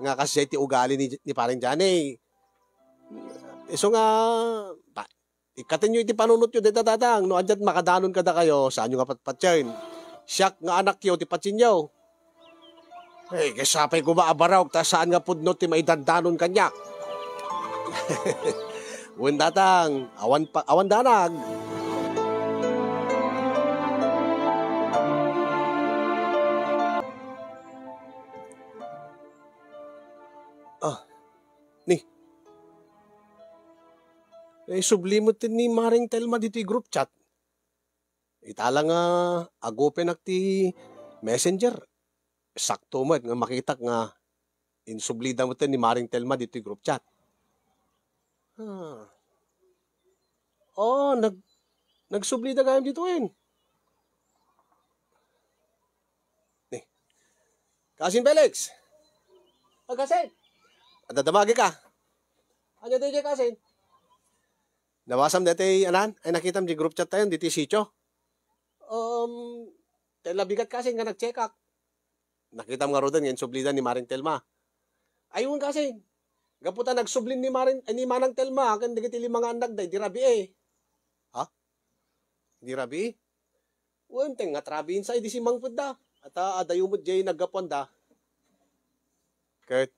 nga kasi ti ugali ni Paring Jani. Iso nga, ikatin nyo iti panunot nyo dito tatang. No, andyan makadanon kada kayo. Saan nyo nga patpatsin? Siyak nga anak nyo, ti patsin nyo. Kasapay ko maabaraw. Ta saan nga pudno ti maidandanon kanyak. Uwan tatang. Awan danag. Sublimot ni Maring Telma dito group chat. Itala nga agopen ti messenger. Sakto mo nga makita nga insublida mo ni Maring Telma dito group chat. Nagsublida kayo dito Kasin Felix. Kasin. Dadamagi ka. Ano DJ Kasin? Nawasam dati anan ay nakita mo di group chat tayo diti Sicho. Tela bigat kasi nga nag-check up. Nakita mo nga ro doon sublidan ni Maring Telma. Ayun kasi. Gaputa nagsublin ni Manang Telma kan digiti 5 anak day di rabi Di rabi? Unteng nga trabi insay di si Mangpud da. At adayumod jay naggapon da. Kahit,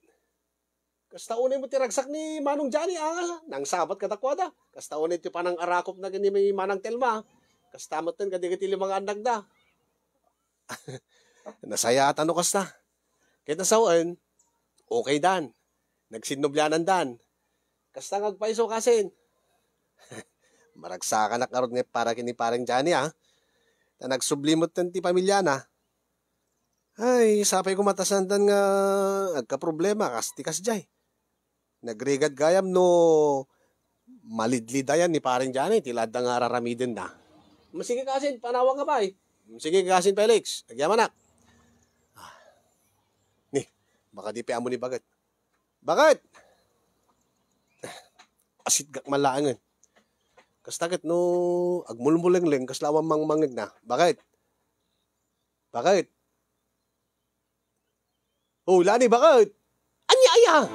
kasta unay mo tiragsak ni Manong Johnny, nang sabat katakwada. Kasta unay ti panang arakop na gani may Manang Telma. Kasta mo ten kadigiti mga andag da. Nasaya at ano kasta. Kahit nasawaan, okay dan. Nagsinublanan dan. Kasta ngagpaiso kasin. Maragsa ka na karon nga para kini parang Johnny na nagsublimot ng ti pamilya na. Ay, sapay ko matasandan nga agka-problema kas jay. Nagrigad gayam no malidli dayan ni parang Johnny tilad nga araramidin na. Sige kasin, panawang ka ba eh. Sige kasin Felix, agyaman na. Ni, baka di pa amo ni Bagat. Bagat! Asit gak malaangan. Kastakit no agmulmuleng-leng kaslawang mangmangig na. Bakit? Bakit? Oh, lani, bakit? Anya aya?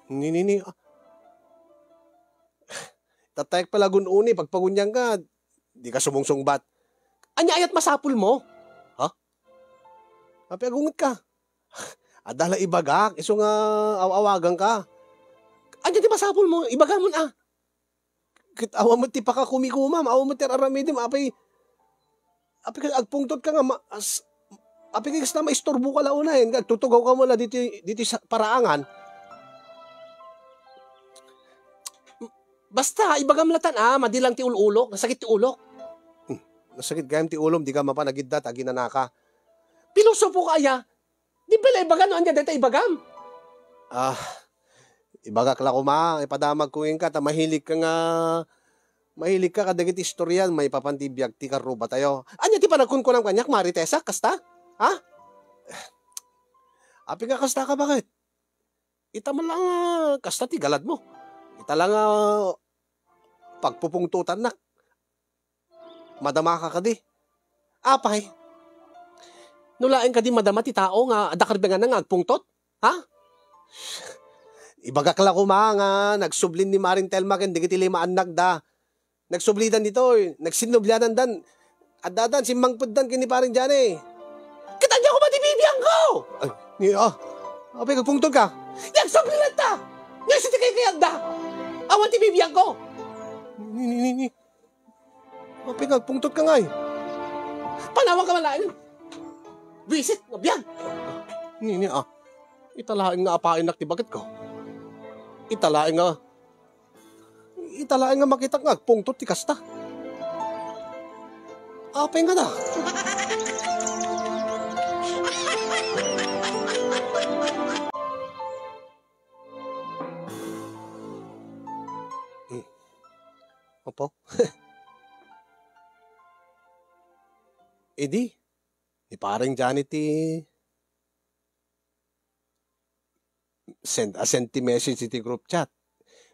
Ni. Tatayek pala gununi, pagpagunyang ka, di ka sumungsungbat. Anya ayat masapul mo? Ha? Api agungot ka. Adala ibagak, iso nga awawagang ka. Anya di masapul mo, ibagamon Kit awa mo ti pa ka kumikumam, awa mo ti aramidim, api ka agpungtot ka nga, api ka na maistorbo ka launahin, tutugaw ka mo na dito sa paraangan. Basta, ibagamlatan madilang ti ululok, nasakit ti ulok. Nasakit gayam ti ulom, di ka mapanagidda, taginana ka. Pilosopo ka aya, di pala ibagam, no anya dito ibagam. Ibagak la ko ipadamag ko ka, mahilig ka kadagit istoryan, may papantibiyag ti karuba tayo. Anya ti panagkun ko ng kanyak, Maritesa, kasta? Ha? Api ka kasta ka bakit? Ita man lang kasta ti galad mo. Ita lang pagpupungtutan na. Madama ka di. Apay. Nulain ka di madama ti tao nga adakarbengan na nga agpungtot? Ha? Ibagak la ko nga nagsublin ni Maring Telma ken digiti lima anak da. Nagsublidan dito, nagsinublanan dan. Adadan simmangpuddan kini Paring Johnny. Kitanya ko ba ti bibiyang ko? Ay, apay kagpungtod ka. Nagsublinan ta. Ngasiti kay kayag da. Awan ti bibiyang ko. Ni. Apay kagpungtod ka nga Panawang ka malain. Visit, ngabiyang. Ni, italain nga apain ti bagat ko. Italain nga makita nga pungtot ti kasta. Apay nga na. Opo. Edi, ni parang Johnny send ti message iti group chat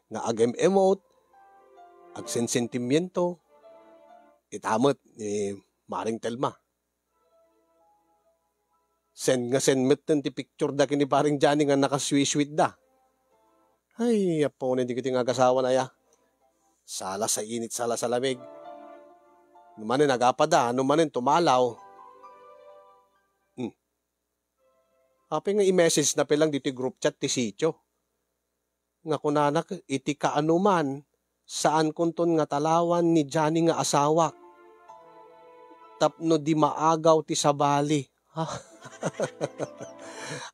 nga agem emote agsen sentimiento itamot ni Maring Telma. Send met ti picture da kini Paring Johnny nga nakasweet da. Ay, apo na di kiti nga kasawa na ya. Sala sa init, sala sa lamig. Numanin nagapada, numanin tumalaw. Api nga i-message na pelang dito group chat ti sityo. Nga kunanak, iti kaanuman, saan kunton nga talawan ni Johnny nga asawa. Tapno di maagaw ti sabali.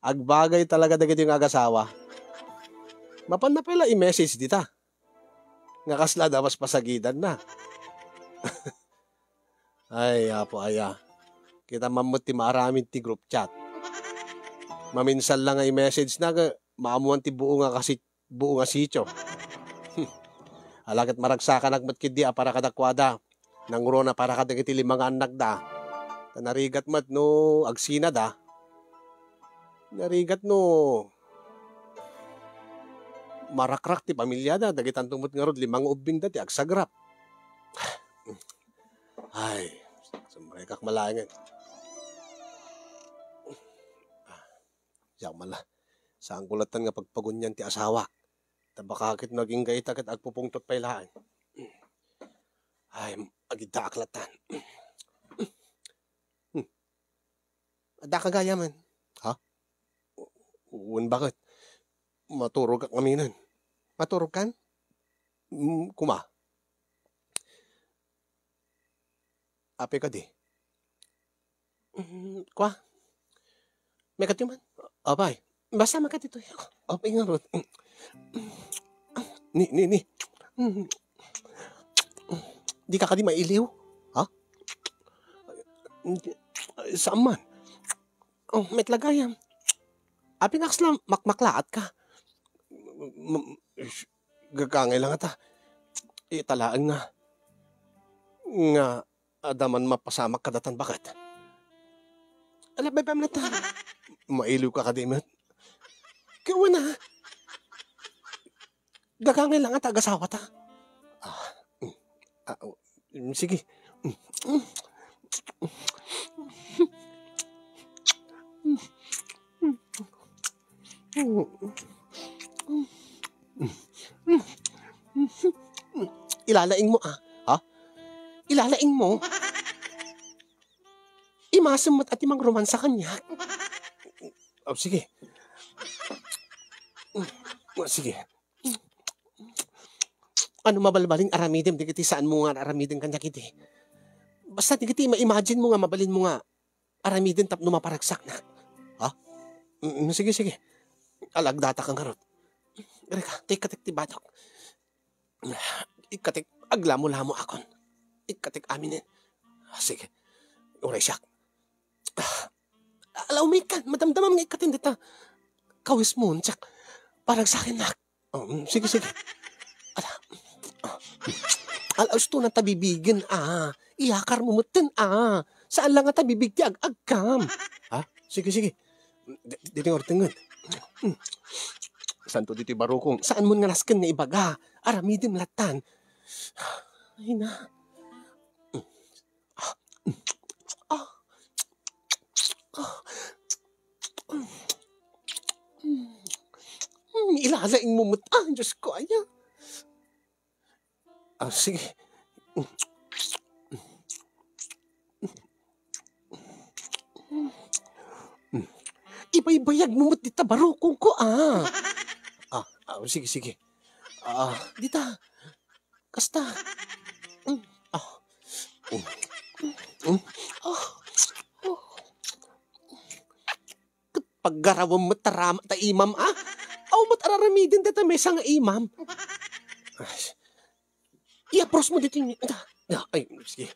Agbagay talaga dagiti nga asawa. Mapan na pala i-message dita. Nga kasla damas pasagidan na. Ay, apo aya. Kita mamut ti maraming ti group chat. Maminsan lang ay message na maamuan ti buo nga sityo. Alakit maragsakan agmat kidi para kadakwada. Nanguro na para kadagiti limang anak da. Narigat mat no agsina da. Narigat no marakrak ti pamilya da. Dagitan tumot nga rod limang ubing da ti agsagrap. Ay, sumrekak malayan. Yak mala. Saan kulatan nga pagpagunyan ti asawa. Tabakakit naging gaita kat agpupungtot pa ilaan. Ay, agida aklatan. Ada kagaya man. Ha? Uwan bakit? Maturog ka kaminan. Maturog kan? Kuma. Ape ka di. Kwa. May katiman. Abay. Basta makatito. Abay nga rot. Ni. Di ka di mailiw? Ha? Saan man? May tlagayan. Api nga kasla makmaklaat ka. Gagangay lang ata. Italaan nga. Nga adaman mapasamak kadatan bakit? Alabay pa manata. Mailiw ka kadimat. Kaya na. Gagangay lang ata agasawa ta. Sige. Ilalaing mo ha? Ilalaing mo? Imasam mo't at imang romansa kanya. Sige. Sige. Ano mabalbaling aramidem, di kiti saan mo nga aramidem kanya kiti. Basta di kiti ma-imagine mo nga, mabalin mo nga aramidem tapno maparagsak na. Ha? Sige. Alagdata kang karot. Reka, ikatik ti batok. Ikatik, aglamo-lamo akon. Ikatik aminin. Sige. Uray siyak. Alaw may kan, madamdaman nga ikatin dita. Kawis mo, tsak. Parang sa akin na. Sige. Alaws to na tabibigin, Iyakar mo mutin, Saan lang nga tabibigti agkam. Ha? Sige. Dito nga tingin. Santo dito barukong. Saan mo nga naskin na ibaga? Aramidim latan. Ay na. Ilalaing mo Diyos ko, aya. Sige. Ibaybayag mo dita barukong ko, sige. Dita. Kasta. Paggarawang matarama ta imam, Aw matararamidin dita mesa nga imam. I-approach mo dito yung... Ay, sige.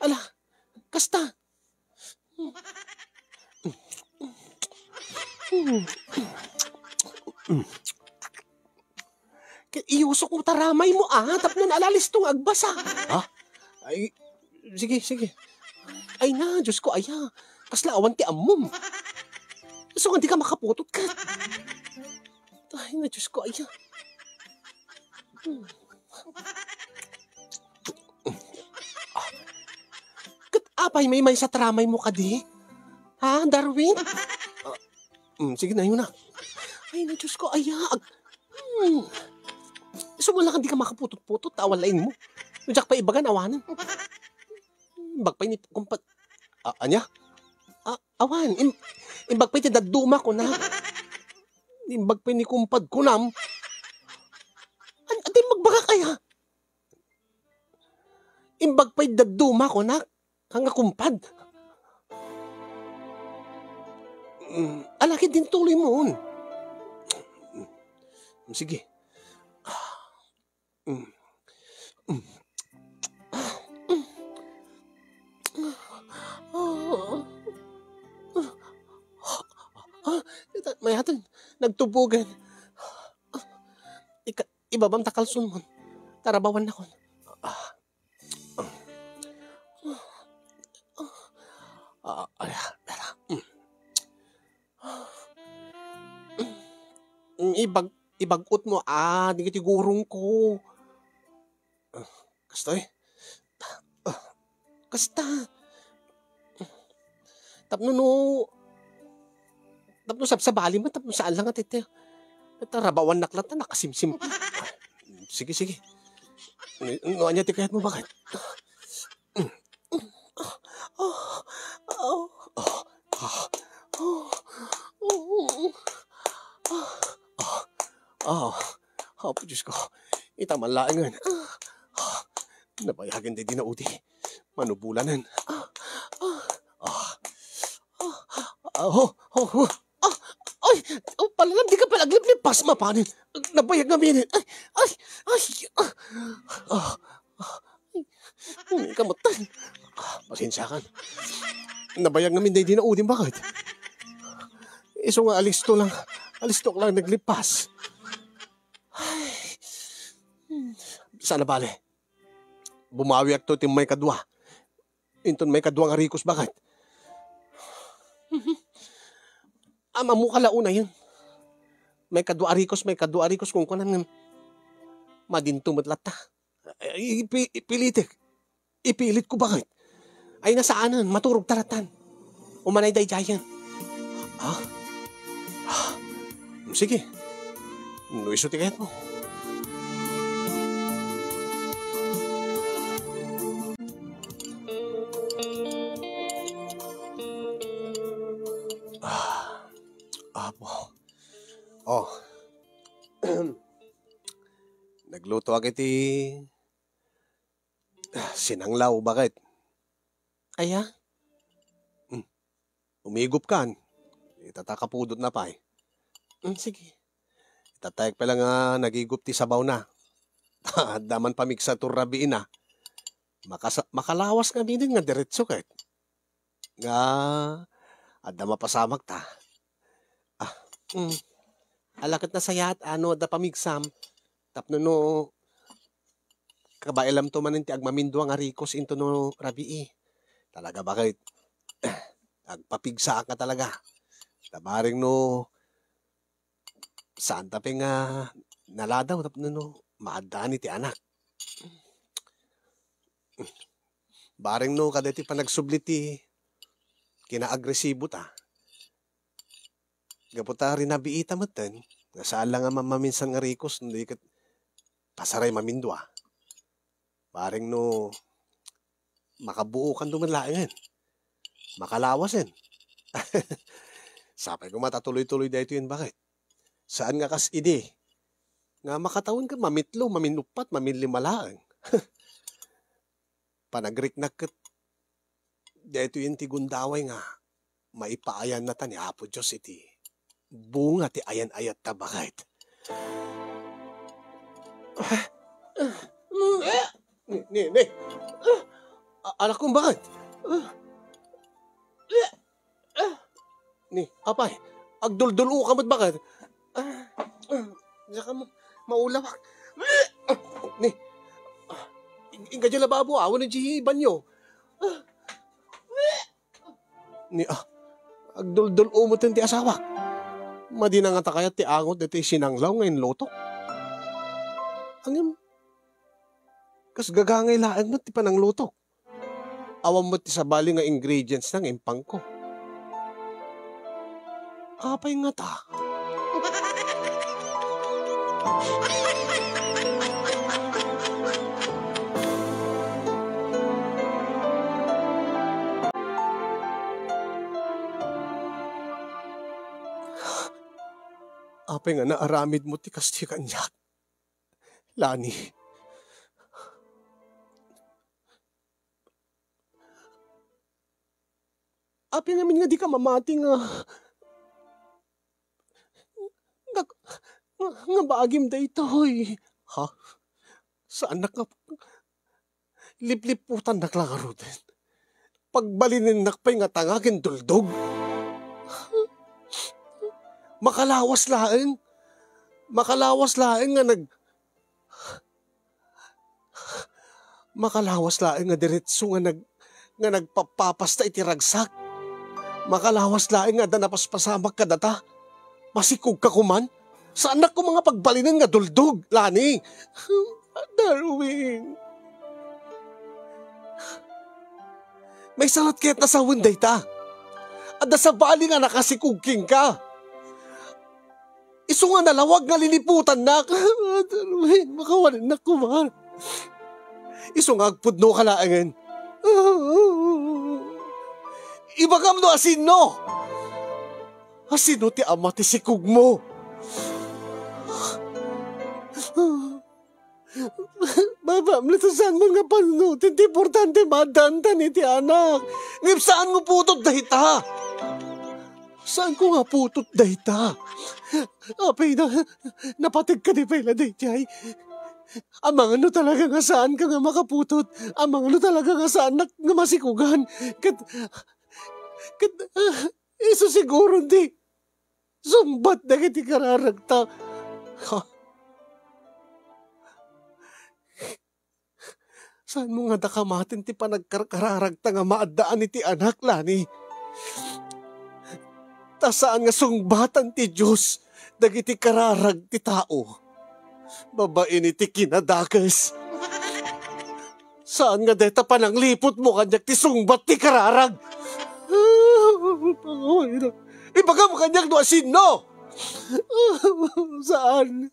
Ala, kasta. Iusok mo taramay mo, tapno na alalis tong agbasa. Ha? Ay, sige. Ay na, Diyos ko, aya. Kasla awan ti amom. So, hindi ka makaputot ka. Ay na, Diyos ko, aya. Apay may sa tramay mo ka di? Ha, Darwin? Sige na yun na. Ay na, Diyos ko, ayag. Sumula ka di ka makaputot-putot, tawalain mo. Diyak pa ibagan, awanan. Bagpay ni kumpat... Anya? Awan. Imbagpay ti daduma ko na. Imbagpay ni kumpad ko nam. Adi magbaga kaya. Imbagpay daduma ko na. Hanga kumpad. Alaki din tuloy mo. Sige. May hatun. Nagtubugan. Ibabam takalsun mo. Tarabawan na ko. Ibagot mo, di kiti gurong ko. Kasta Kasta. Tapno sabsabali mo, tapno saan lang at ito. Tarabawan naklat na nakasimsim. Sige. Ano ti kayat mo bakit? Diyos ko, itaman laang nga. Nabayagin di dinaudi. Manubulanan. Ay, palalam, di ka palagliplipas, mapanin. Nabayag nga minin. Ay, kamutan. Pasensya kan. Nabayag nga minin, di naudi, bakit? Iso nga, alistok lang naglipas. Ay, sana bale. Bumawi ako tim may kadwa. Inton may kadwa nga rikos, bakit? Ama mo kalauna yun. May kadwa arikos kung kunan nga madintumot lata. Ipilit ko bakit? Ay nasaanan, maturog taratan. Umanay day jayan. Sige. Nuiso tiket mo. Apo. Nagluto ako iti sinanglaw, bakit? Aya? Umigop kan. Itatakapudot na pa eh. Sige. Itatayag pa lang nagigup ti sabaw na. Daman pamigsa turabiin na. Makalawas nga din nga diretso kahit. Nga, adda mapasamak ta. Alakit na sayat, da pamigsam. Tapno no, kabailam to manin ti agmamindo ang arikos into no rabii. Talaga bakit? Agpapigsa ka talaga. Tabaring no, saan taping naladaw, tapno no, maadani ti anak. Baring no, kadeti pa nagsublit kina-agresibo ta. Gaputa rin nabiita matan, nasaan lang nga maminsan nga rikos, hindi kat pasaray mamindwa. Baring no, makabuo kan dumanlaangan. Makalawasin. Sapay ko matatuloy-tuloy dahito yun, bakit? Saan nga kas ide? Nga makatawin ka, mamitlo, maminupat, maminlimalaang. Panagrik na kat, dahito yun ti gundaway nga, maipaayan na ta ni Apo Diyos iti. Bunga ti ayan-ayat ta, bakit? Ni. Anak kong bakit? Ni, apay, agduldulo ka mo't bakit? Diyan ka maulawak. Ni, inga dyan lababo, awan na jihiban nyo. Ni, agduldulo mo ti asawa. Madi na nga takayat ti angot dati sinanglaw ngayon loto. Angin, kas gagangay laang mo ti panang loto. Awam mo ti sabali nga ingredients ng impang ko. Kapay nga ta. Apay nga naaramid mo ti kasti kanyak. Lani. Apay nga min nga di ka mamati nga. Nga baagim da ito'y. Ha? Saan na ka? Lipliputan na klaro din. Pagbalinin nakpay nga tangagin duldog. Makalawas laeng nga makalawas laeng nga diretso nga nagpapapasta iti ragsak. Makalawas laeng nga danapaspasamak ka data. Masikog ka kuman. Saan na ko mga pagbalinan nga duldog, Lani? Darwin. May salat kaya't nasa winday ta. At nasa bali nga nakasikugking ka. Iso nga nalawag nga liliputan na. Darwin, makawalan na kuman. Iso nga agpudno ka laangan. Ibagam no asino. Asino ti ama ti sikug mo. Baba, saan mo nga panunutin? Ti importante madantan iti anak. Ngip saan mo putot dahita? Saan ko nga putot dahita? Apay na, napatig ka di pala dahitay. Amang ano talaga nga saan ka nga makaputot? Amang ano talaga nga saan nga masikugan? Iso siguro di. Sumbat na kiti kararagta. Saan mo nga nakamatin ti panagkararagta nga maadaan iti anak, Lani? Ta saan nga sungbatan ti Diyos dagiti kararag ti tao? Babae ni ti kinadakas. Saan nga deta pananglipot mo kanyak ti sungbat ti kararag? Ibaga mo kanyak no asino? Saan?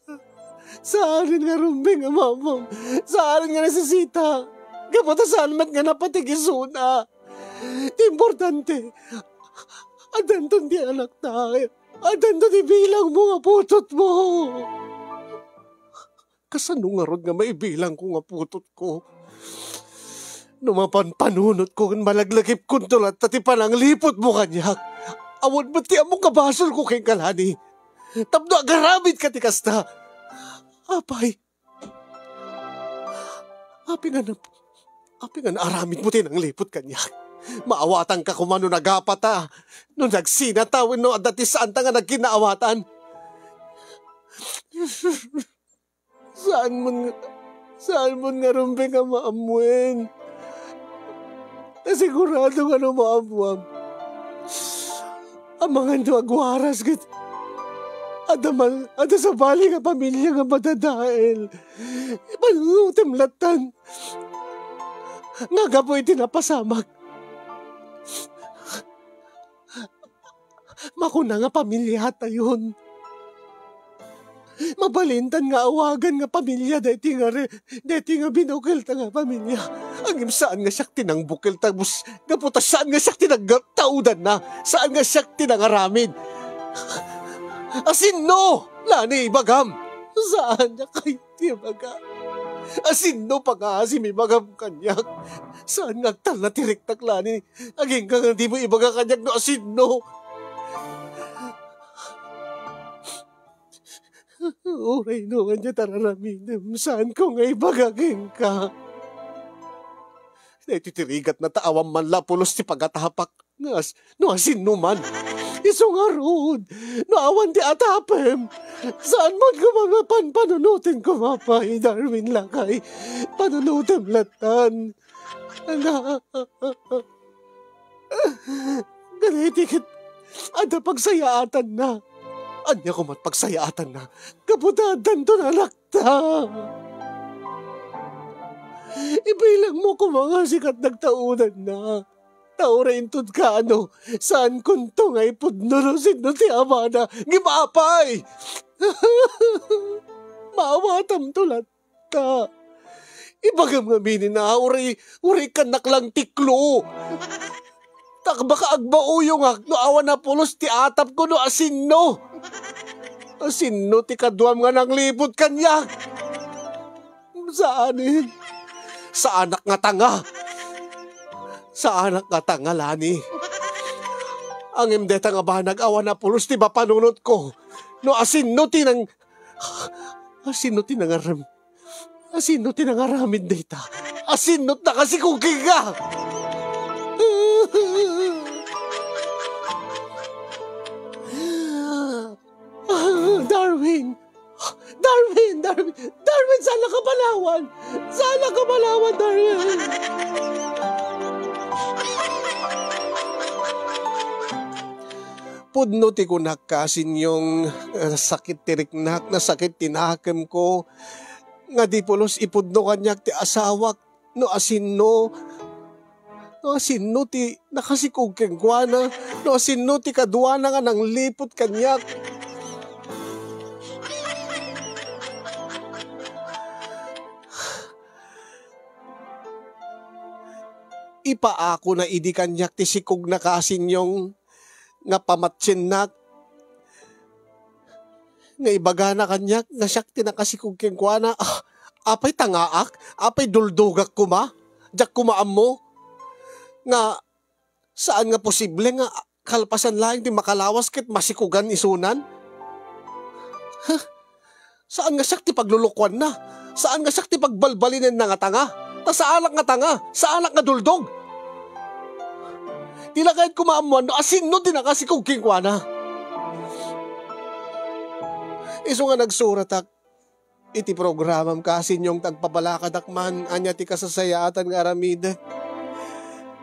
Saan nga rumbing ang mamam? Saan nga nasisita? Kapata saan mat nga napatigisuna? Importante, adanton di anak tayo. Adanton di bilang mo nga putot mo. Kasano nga rod nga maibilang ko nga putot ko? Numapanpanunot ko kung malaglagip kong tulat at ipananglipot mo kanyak. Awad ba't ti among kabasol ko kay kalani? Tapno agaramid ka ti kasta. Apay, api nga naaramid mo tinang lipot kanyak. Maawatan ka kumano nagapata. No nagsinatawin no adati saan ta nga nagkinaawatan. Saan mo nga rumbing nga maamuin? Nasigurado nga no maamuam. Ang mga nuagwaras git. Ada sa bali nga pamilya nga madadael. Panunutimlatan. Nga gaboy tinapasamak. Makuna nga pamilya tayon. Mabalintan nga awagan nga pamilya deti nga binukil ta nga pamilya. Ang saan nga siyak tinang bukil ta bus. Gaputa saan nga siyak tinang taudan na. Saan nga siyak tinang aramid. Asin no! Lani, ibagam! Saan niya kayo ibagam? Asin no pa nga si ibagam kanyak. Saan nga tal na tiriktak, Lani? Aging ka nga di mo ibaga kanyak no asin no. Uray no, kanya tararamin. Saan ko nga ibagagin ka? Titirigat na taawang manlapulos ti pagatapak. No asin no man. Isong arod, naawan ti atapem. Saan man kumapan panunutin kumapay, Darwin Lakay. Panunutin latan. Galitikit, ada pagsayaatan na. Anya kumat pagsayaatan na. Kaputadan to na lakta. Ibilang mo kung mga sikat nagtaunan na. Taurin tun ka ano, saan kunto nga ipudnurusin no ti amana, gimapay! Maawatam tulat ka. Ibagam nga minin na, uri kanak lang tiklo. Takbaka agbauyong no awan na pulos ti atap ko no asin no. Asin no ti kaduam nga nang lipot kanyak. Saanin? Sa anak nga tanga. Sa anak nga tangalani. Ang imdeta nga ba nag-awa na pulos ti ba panunot ko? No asin no tinang... Asin no tinangaram. Asin no tinangaramid data. Asin no na kasi kuking ka. Darwin! Darwin, sana ka Palawan! Sana ka Palawan, Darwin! Pudno ti kunak kasin yung sakit tiriknak na sakit tinahakem ko. Nga di pulos ipudno kanyak ti asawak no asin no. No asin no ti nakasikog kengkwana. No asin no ti kaduana nga nang lipot kanyak. Ipaako na idi kanyak ti sikog na kasin yung nga pamatsin nak. nga ibaga na kanyak, nga siyak tinakasikog keng kuana, apay tangaak, apay duldugak kuma, jak kumaam mo, nga saan nga posible nga kalpasan lang di makalawas ket masikugan isunan? Saan nga siyak ti paglulukwan na? Saan nga siyak ti pagbalbalinin na nga tanga? Ta saalak nga tanga, saalak nga duldog. Tila kahit kumaamuan, asin no tinakasikog keng kuana. Iso nga nagsurat ak, iti programam kasin yung tagpapalakadakman, anya ti kasasayaatan nga aramid.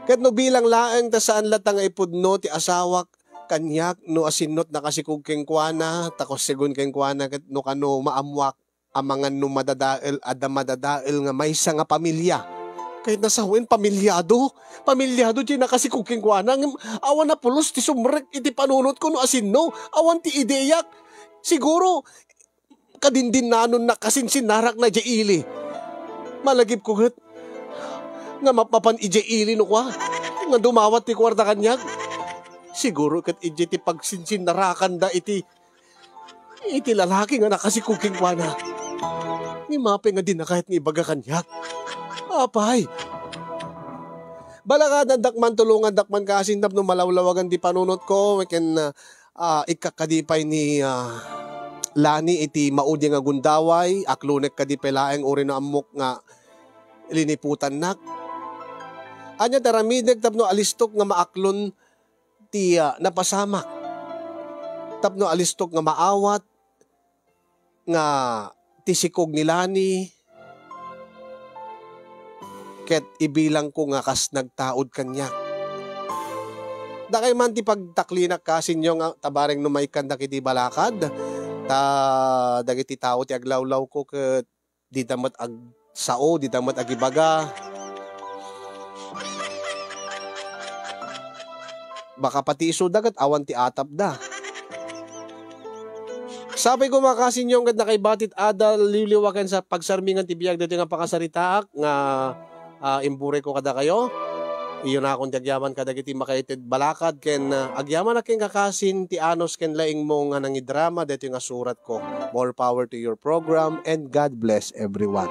Kat no bilang laeng ta saan latang ipudno ti asawak, kanyak no asinot nakasikog keng kuana, takos sigun keng kuana, kat no kano maamwak, amangan no madadael, madadael nga maysa nga pamilya. Kahit nasawin, pamilyado ti nakasikog keng kuana, awan na pulos ti sumrek iti panunot ko no asinno, awan ti ideyak. Siguro, kadindin nanon na kasinsin-narak na jaili. Malagip ko kat, nga mapapan ijaili no kwa, nga dumawat ti kwarta kanyag. Siguro kat ije ti pagsinsin-narakan da iti lalaki nga nakasikugking kwa na. Ni mape nga din na kahit ni ibaga kanyag. Apay. Balakad dakman tulungan dakman kasintap no malawlawagan di panunot ko, ken ikakadipay ni Lani iti maudi nga gundaway, aklunek kadipay laeng uri na amok nga liniputan nak. Anya daramideg tapno alistok nga maaklon ti napasamak. Tapno alistok nga maawat nga tisikog ni Lani. Ket ibilang ko nga kas nagtaod kanya. Dakay man ti pagtaklinak kasin yung tabareng numaykan da kiti balakad. Dagiti tao ti aglawlaw ko ket di damat ag sao, di damat ag ibaga. Baka pati iso dagat awan ti atap da. Sabay ko makasin yung kat nakaibatit adal liliwakan sa pagsarmingan ti biyag dito nga pakasaritaak nga imbure ko kada kayo. Iyon na akong dagyaman kadagiti makaited balakad ken agyaman na ken kakasin ti anos ken laing mo nga nangidrama dito nga surat ko. More power to your program and God bless everyone.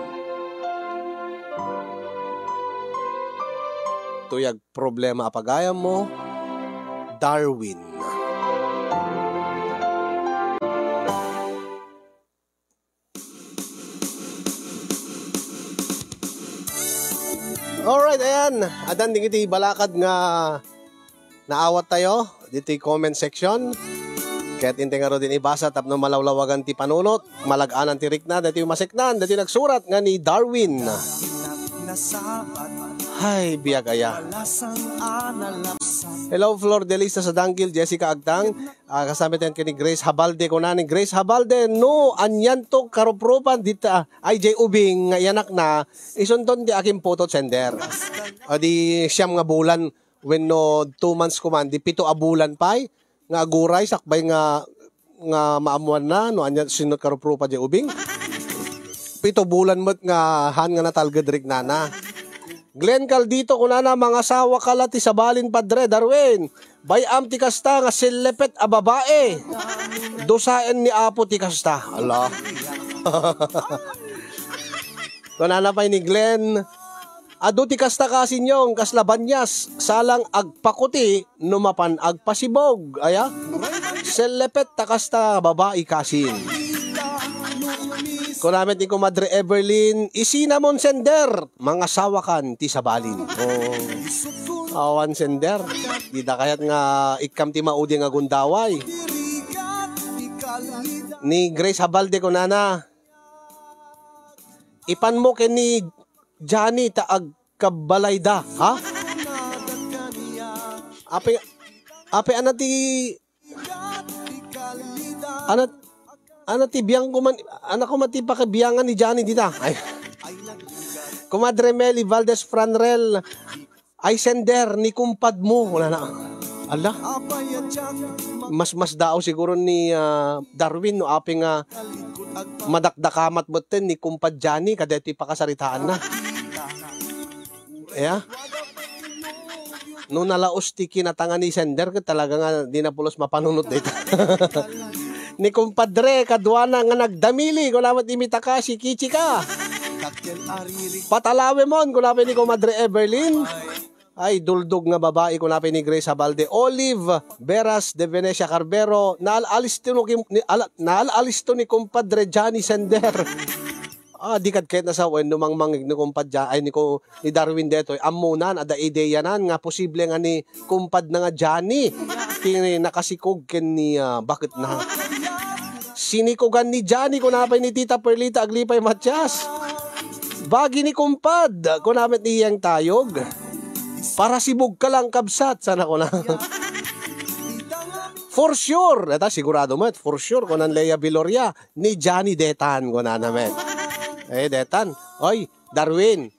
Tuyag problema apagayam mo, Darwin. Alright, ayan. Adan din iti balakad nga naawat tayo dito comment section. Kaya't inte nga ro din ibasa tapno malawlawagan ti panunot. Malaganan ti rikna, dito yung masiknan, dito nagsurat nga ni Darwin. Hay, biyagaya. Hello, Flor de Lista sa Dangil, Jessica Agtang. Kasama tayo ni Grace Habalde ko na ni Grace Habalde. No, anyan to karupropan dita. IJ Ubing, nga yanak na. Isunton di aking photo sender. Di siyam nga bulan. When no 2 months ko man, di 7 a bulan pa'y. Nga aguray, sakbay nga maamuan na. No, anyan sinot karupropan di Ubing. 7 bulan mo't nga han nga natalgadrig na. Glenn Caldito kunana mga asawa kala ti sabalin padre Darwin. Bayam ti kasta nga silepet a babae. Dosaen ni apo ti kasta. Allah. Kunana pa ni Glenn. Ado ti kasta kasinyong kaslabanyas salang agpakuti numapan agpasibog. Aya. Silepet ta kasta babae kasin. Kunamit ni Kumadre Everlyn, isinamon sender, mga sawakan ti sabalin. Awan sender, di da kayat nga ikam ti maudi nga gundaway. Ni Grace Habalde kunana, ipan mo ken ni Johnny ta agkabalayda, ha? Ape anati Ano ti biyang ko man, anak ko mati pa kabiyangan ni Johnny dita. Ay. Kumadre Meli Valdez Franrel, ay sender ni kumpad mo. Wala na. Ala. Mas daw siguro ni Darwin no aping madakdakamat boten ni kumpad Johnny kadeti pa kasaritaan na. Yeah. No nalaos ti kinatangan ni sender ket talaga nga di na pulos mapanunot dito. Ni kumpadre kadwana nga nagdamili kung naman imita ka si Kichi ka. Patalawe mon kung naman ni kumadre Eberlyn. Ay duldog nga babae kung naman ni Grace Abalde. Olive Beras de Venecia Carbero. Naalalis to ni kumpadre Johnny Sender. Di kad kahit nasa numang mangig ni kumpadya ay ni Darwin detoy amunan ada ideya nan nga posible nga ni kumpad na nga Johnny kini nakasikog ken ni bakit na sinikugan ni Johnny kun napay ni Tita Perlita Aglipay Matias bagi ni kumpad kun napay ni iyang tayog para sibog ka lang kabsat sana ko na for sure eta sigurado met for sure kun ang Lea Viloria ni Johnny Detan kun na namet. Detan. Oy, Darwin.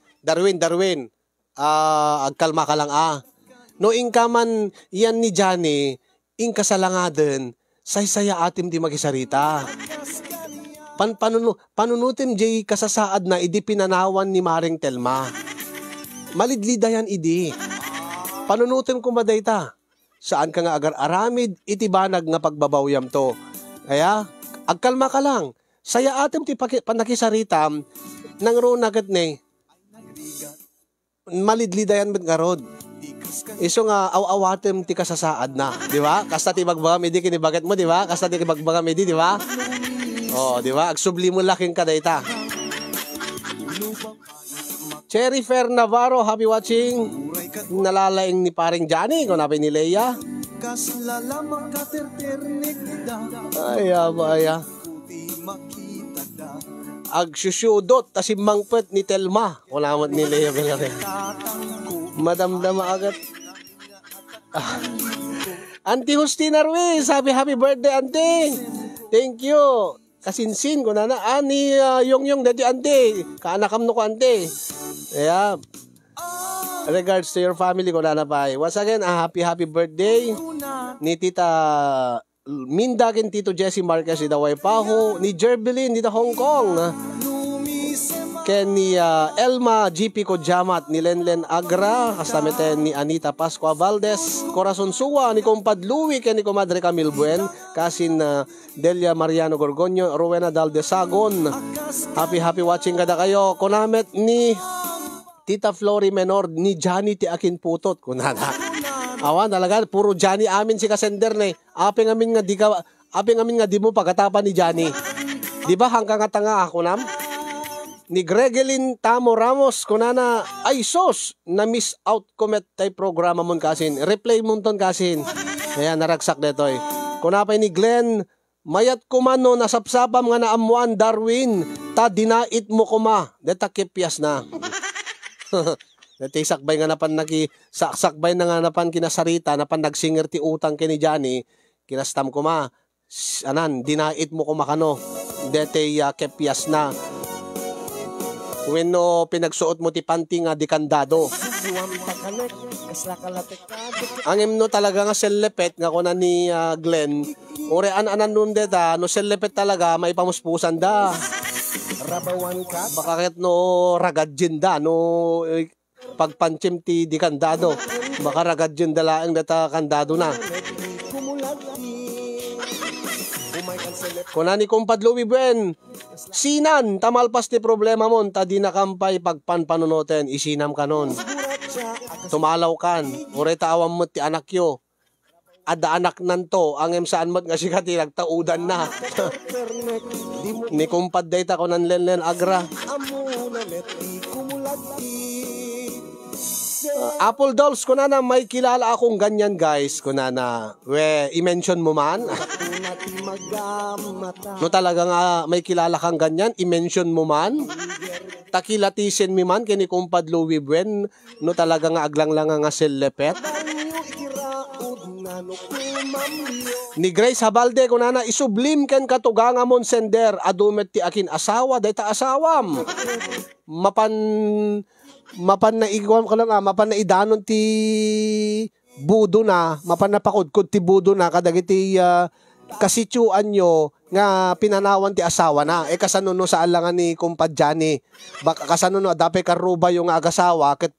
Agkalma ka lang No ingka man yan ni Johnny, ingka sa langaden, say-saya atim di magisarita. Panunutim jay kasasaad na idi pinanawan ni Maring Telma. Malidlidayan idi. Panunutim kumaday ta. Saan ka nga agar aramid, itibanag nga pagbabawyam to. Kaya, agkalma ka lang. Saya atem ti panakisarita nang ronagat ne malidlidayan met nga rod. Iso nga awawatem ti kasasaad na, di ba? Kasta ti bagbaga medi kini baget mo, di ba? Kasta ti bagbaga medi, di ba? Di ba? Agsubli mo laking kadayta. Cherry Fair Navarro, happy watching. Nalalaing ni paring Johnny kung napay ni Leia. Ay, abaya. Agsusyudot ta si mangpet ni Telma kulamot ni Lea Villanueva madamdama agad Auntie Justina Ruiz happy birthday auntie thank you kasinsin ko na ani yung dati auntie kaanakam no ko auntie regards to your family ko na pa once again happy birthday ni Tita Minda kin Tito Jesse Marquez ni Daway Paho, ni Jerbelin ni Hong Kong, ken ni Elma GP Kojamat, ni Lenlen Agra, kastameten ni Anita Pascua Valdez, Corazon Suwa, ni Kompad Louie, ken ni Comadre Camille Buen, kasin Delia Mariano Gorgonio, Rowena Daldesagon. Happy watching kada kayo. Konamet ni Tita Flory Menor, ni Johnny ti akin putot kunana. Awan talaga puro Johnny amin si kasender ne. Aping amin nga di mo pagkatapan ni Johnny. Di ba hanggang nga tanga ako nam? Ni Gregelin Tamo Ramos kunana ay sos na miss out comet tay programa mon kasin. Replay mon ton kasin. Ayan naragsak detoy. Kunapay ni Glenn mayat kumano nasapsapam nga naamuan Darwin ta dinait mo kuma. Deta kipyas na. Dati sakbay nga napan sakbay na nga napan kinasarita napan nagsinger ti utang kini Johnny kinastam ko dinait mo ko makano dete kepyas na when pinagsuot mo ti panty nga dikandado angem no talaga nga sellepet nga kuna ni Glenn ore anan nun deta no sellepet talaga may pamuspusan da rabawan ka baka ket no ragadjin da no pagpanchim ti di kandado baka ragad yun dalaang data kandado na kunani kumpad Louie Buen sinan tamalpas ti problema mon ta di nakampay pagpanpanunoten isinam kanon tumalaw kan ore taawam mo ti anak yo ada anak nanto angem saan mat nga siya ti nagtaudan na ni kumpad dayta kunan Lenlen Agra Apple Dolls ko na may kilala akong ganyan guys ko na i-mention mo man no talaga nga may kilala kang ganyan i-mention mo man takilatisin mi man kini kumpad Louie Buen no talaga nga aglang lang nga sellepet ni Grace Habalde ko na isublim ken katuganga mon sender adumet ti akin asawa dayta asawam mapan na igwam ko lang mapan na idanon ti budo na mapan na pakudkod ti budo na kadagiti kasitsuan nyo nga pinanawan ti asawa na kasano no sa alangan ni kumpad Johnny baka kasano no dapat karuba yung agasawa ket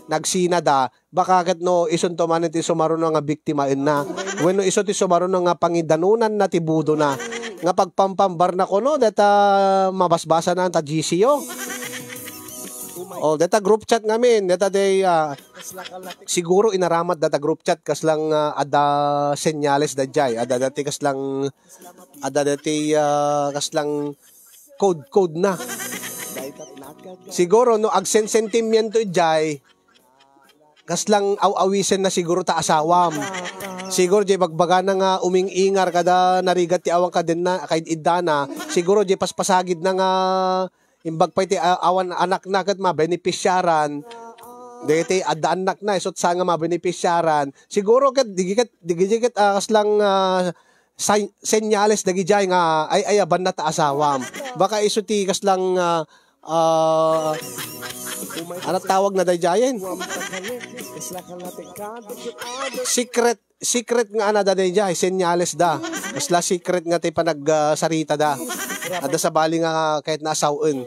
nagsinada baka ket no ison to man ti sumaro nga biktima na wenno iso ti sumaro nga pangidanunan na ti budo na nga pagpampambar na ko no data mabasbasa na ta GC yo. Oh, data group chat ngamin, data day siguro inaramat data group chat kas lang ada senyales da jay, ada dati kas lang code na. Siguro no agsen sentimiento jay kas lang awawisen na siguro ta asawam. Siguro jay bagbaga na nga uming-ingar kada narigat ti awang ka din na kahit idana, siguro jay paspasagid na nga imbag pa iti awan anak na kat mabenepisyaran. Dito ada anak na isot sa nga mabenepisyaran. Siguro kat digikat kas lang senyales dagi jay nga ay aban na ta asawam. Baka isuti kas lang ano tawag na dayjayen? Secret nga ana da dayjay, senyales da. Kasla secret nga tay panagsarita da. Ada sa bali nga kahit nasawen.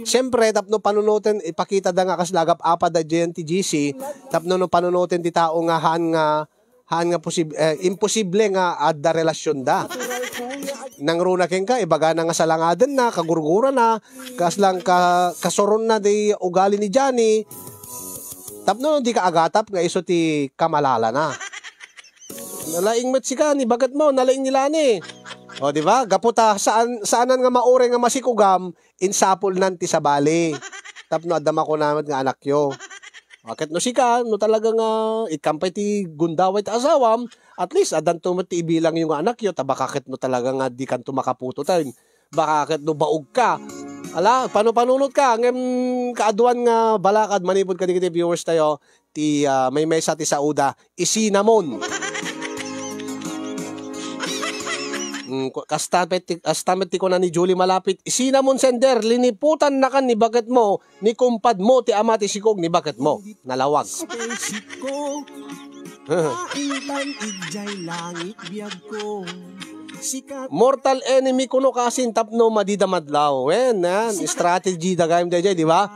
Siyempre, tapno panunutin, ipakita da nga kaslagap apa da GNTGC, tapno no panunutin ti tao nga haan nga imposible nga adda relasyon da. Nang runa ken ka ibaga na nga salangaden na kagurgura na kaslang kasoron na di ugali ni Johnny tapno di ka agatap nga iso ti kamalala na nalaing met sika ni bagat mo nalaing nila ni o di ba gaputa saanan nga maure nga masikugam insapol nan ti sabali tapno adama ko naman nga anak yo bakit no sika no talagang ikampay ti gundaway ti asawam at least adan tumot ti ibilang yung anak yo tabakakit no talaga nga di kanto makaputo tayo bakakit no baog ka ala panunot ka ngem kaaduan nga balakad manipod ka di viewers tayo ti may sa ti sauda isinamon kastamet ti ko na ni Julie malapit isinamon sender liniputan na kan ni baket mo ni kumpad mo ti ama ti sikog ni baket mo nalawag mortal enemy kuno kasin tapno madidamadlaw wen strategy da game dayjay di ba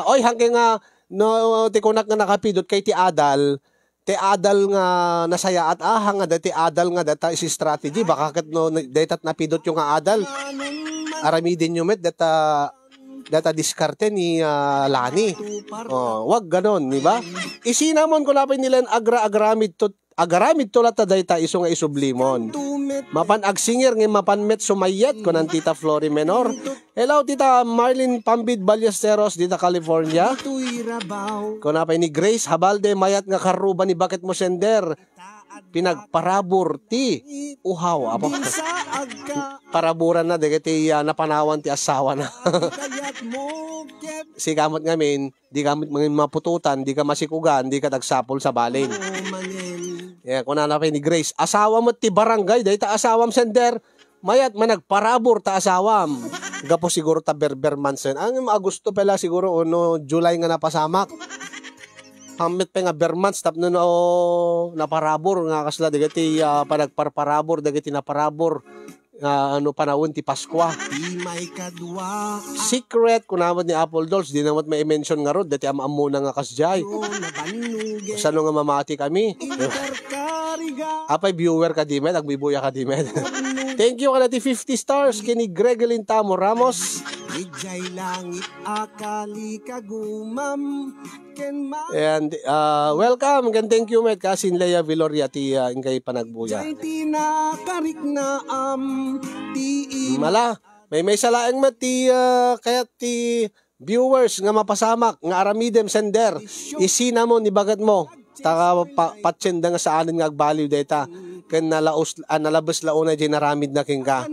oy hanggang nga no ti kunak nga nakapidot kay ti adal nga nasaya at ahang nga dati adal nga data isi strategy baka ket no datat napidot yung nga adal aramidin yung met data diskarte ni Lani wag ganon di ba isinamon ko lapay nila agamid to lata dayta iso nga isublimon mapan agsinger nga mapan met sumayet ko ng tita Flori Menor hello tita Marlene Pambid Ballesteros dita California ko napay ni Grace Habalde mayat nga karuba ni bakit mo sender pinagparabor ti uhaw apo paraburan na dagiti napanawan ti asawa na si gamot ngamin di gamit mga mapututan di ka masikugan di ka tagsapol sa balin kung nanapay ni Grace asawa mo ti barangay dahil ta asawam sender mayat managparabor ta asawam gapo siguro ta berber mansen ang Agosto pala siguro no July nga napasamak hamit pa nga bermans tapno no naparabor nga kasla dagiti panagparparabor dagiti naparabor panawon ti Paskwa secret kunamot ni Apple Dolls di namot may mention nga rod dati amamo na nga kasjay sano nga mamati kami apay viewer ka di med agbibuya ka di med thank you kanati 50 stars kini Gregelin Tamo Ramos and welcome and thank you met kasin Leia Viloria ti ingkay panagbuya mala may salaeng met ti kaya ti viewers nga mapasamak nga aramidem sender isinamon ni bagat mo taka patsenda nga sa anin nga agbaliw data ken nalabas launa di naramid na king ka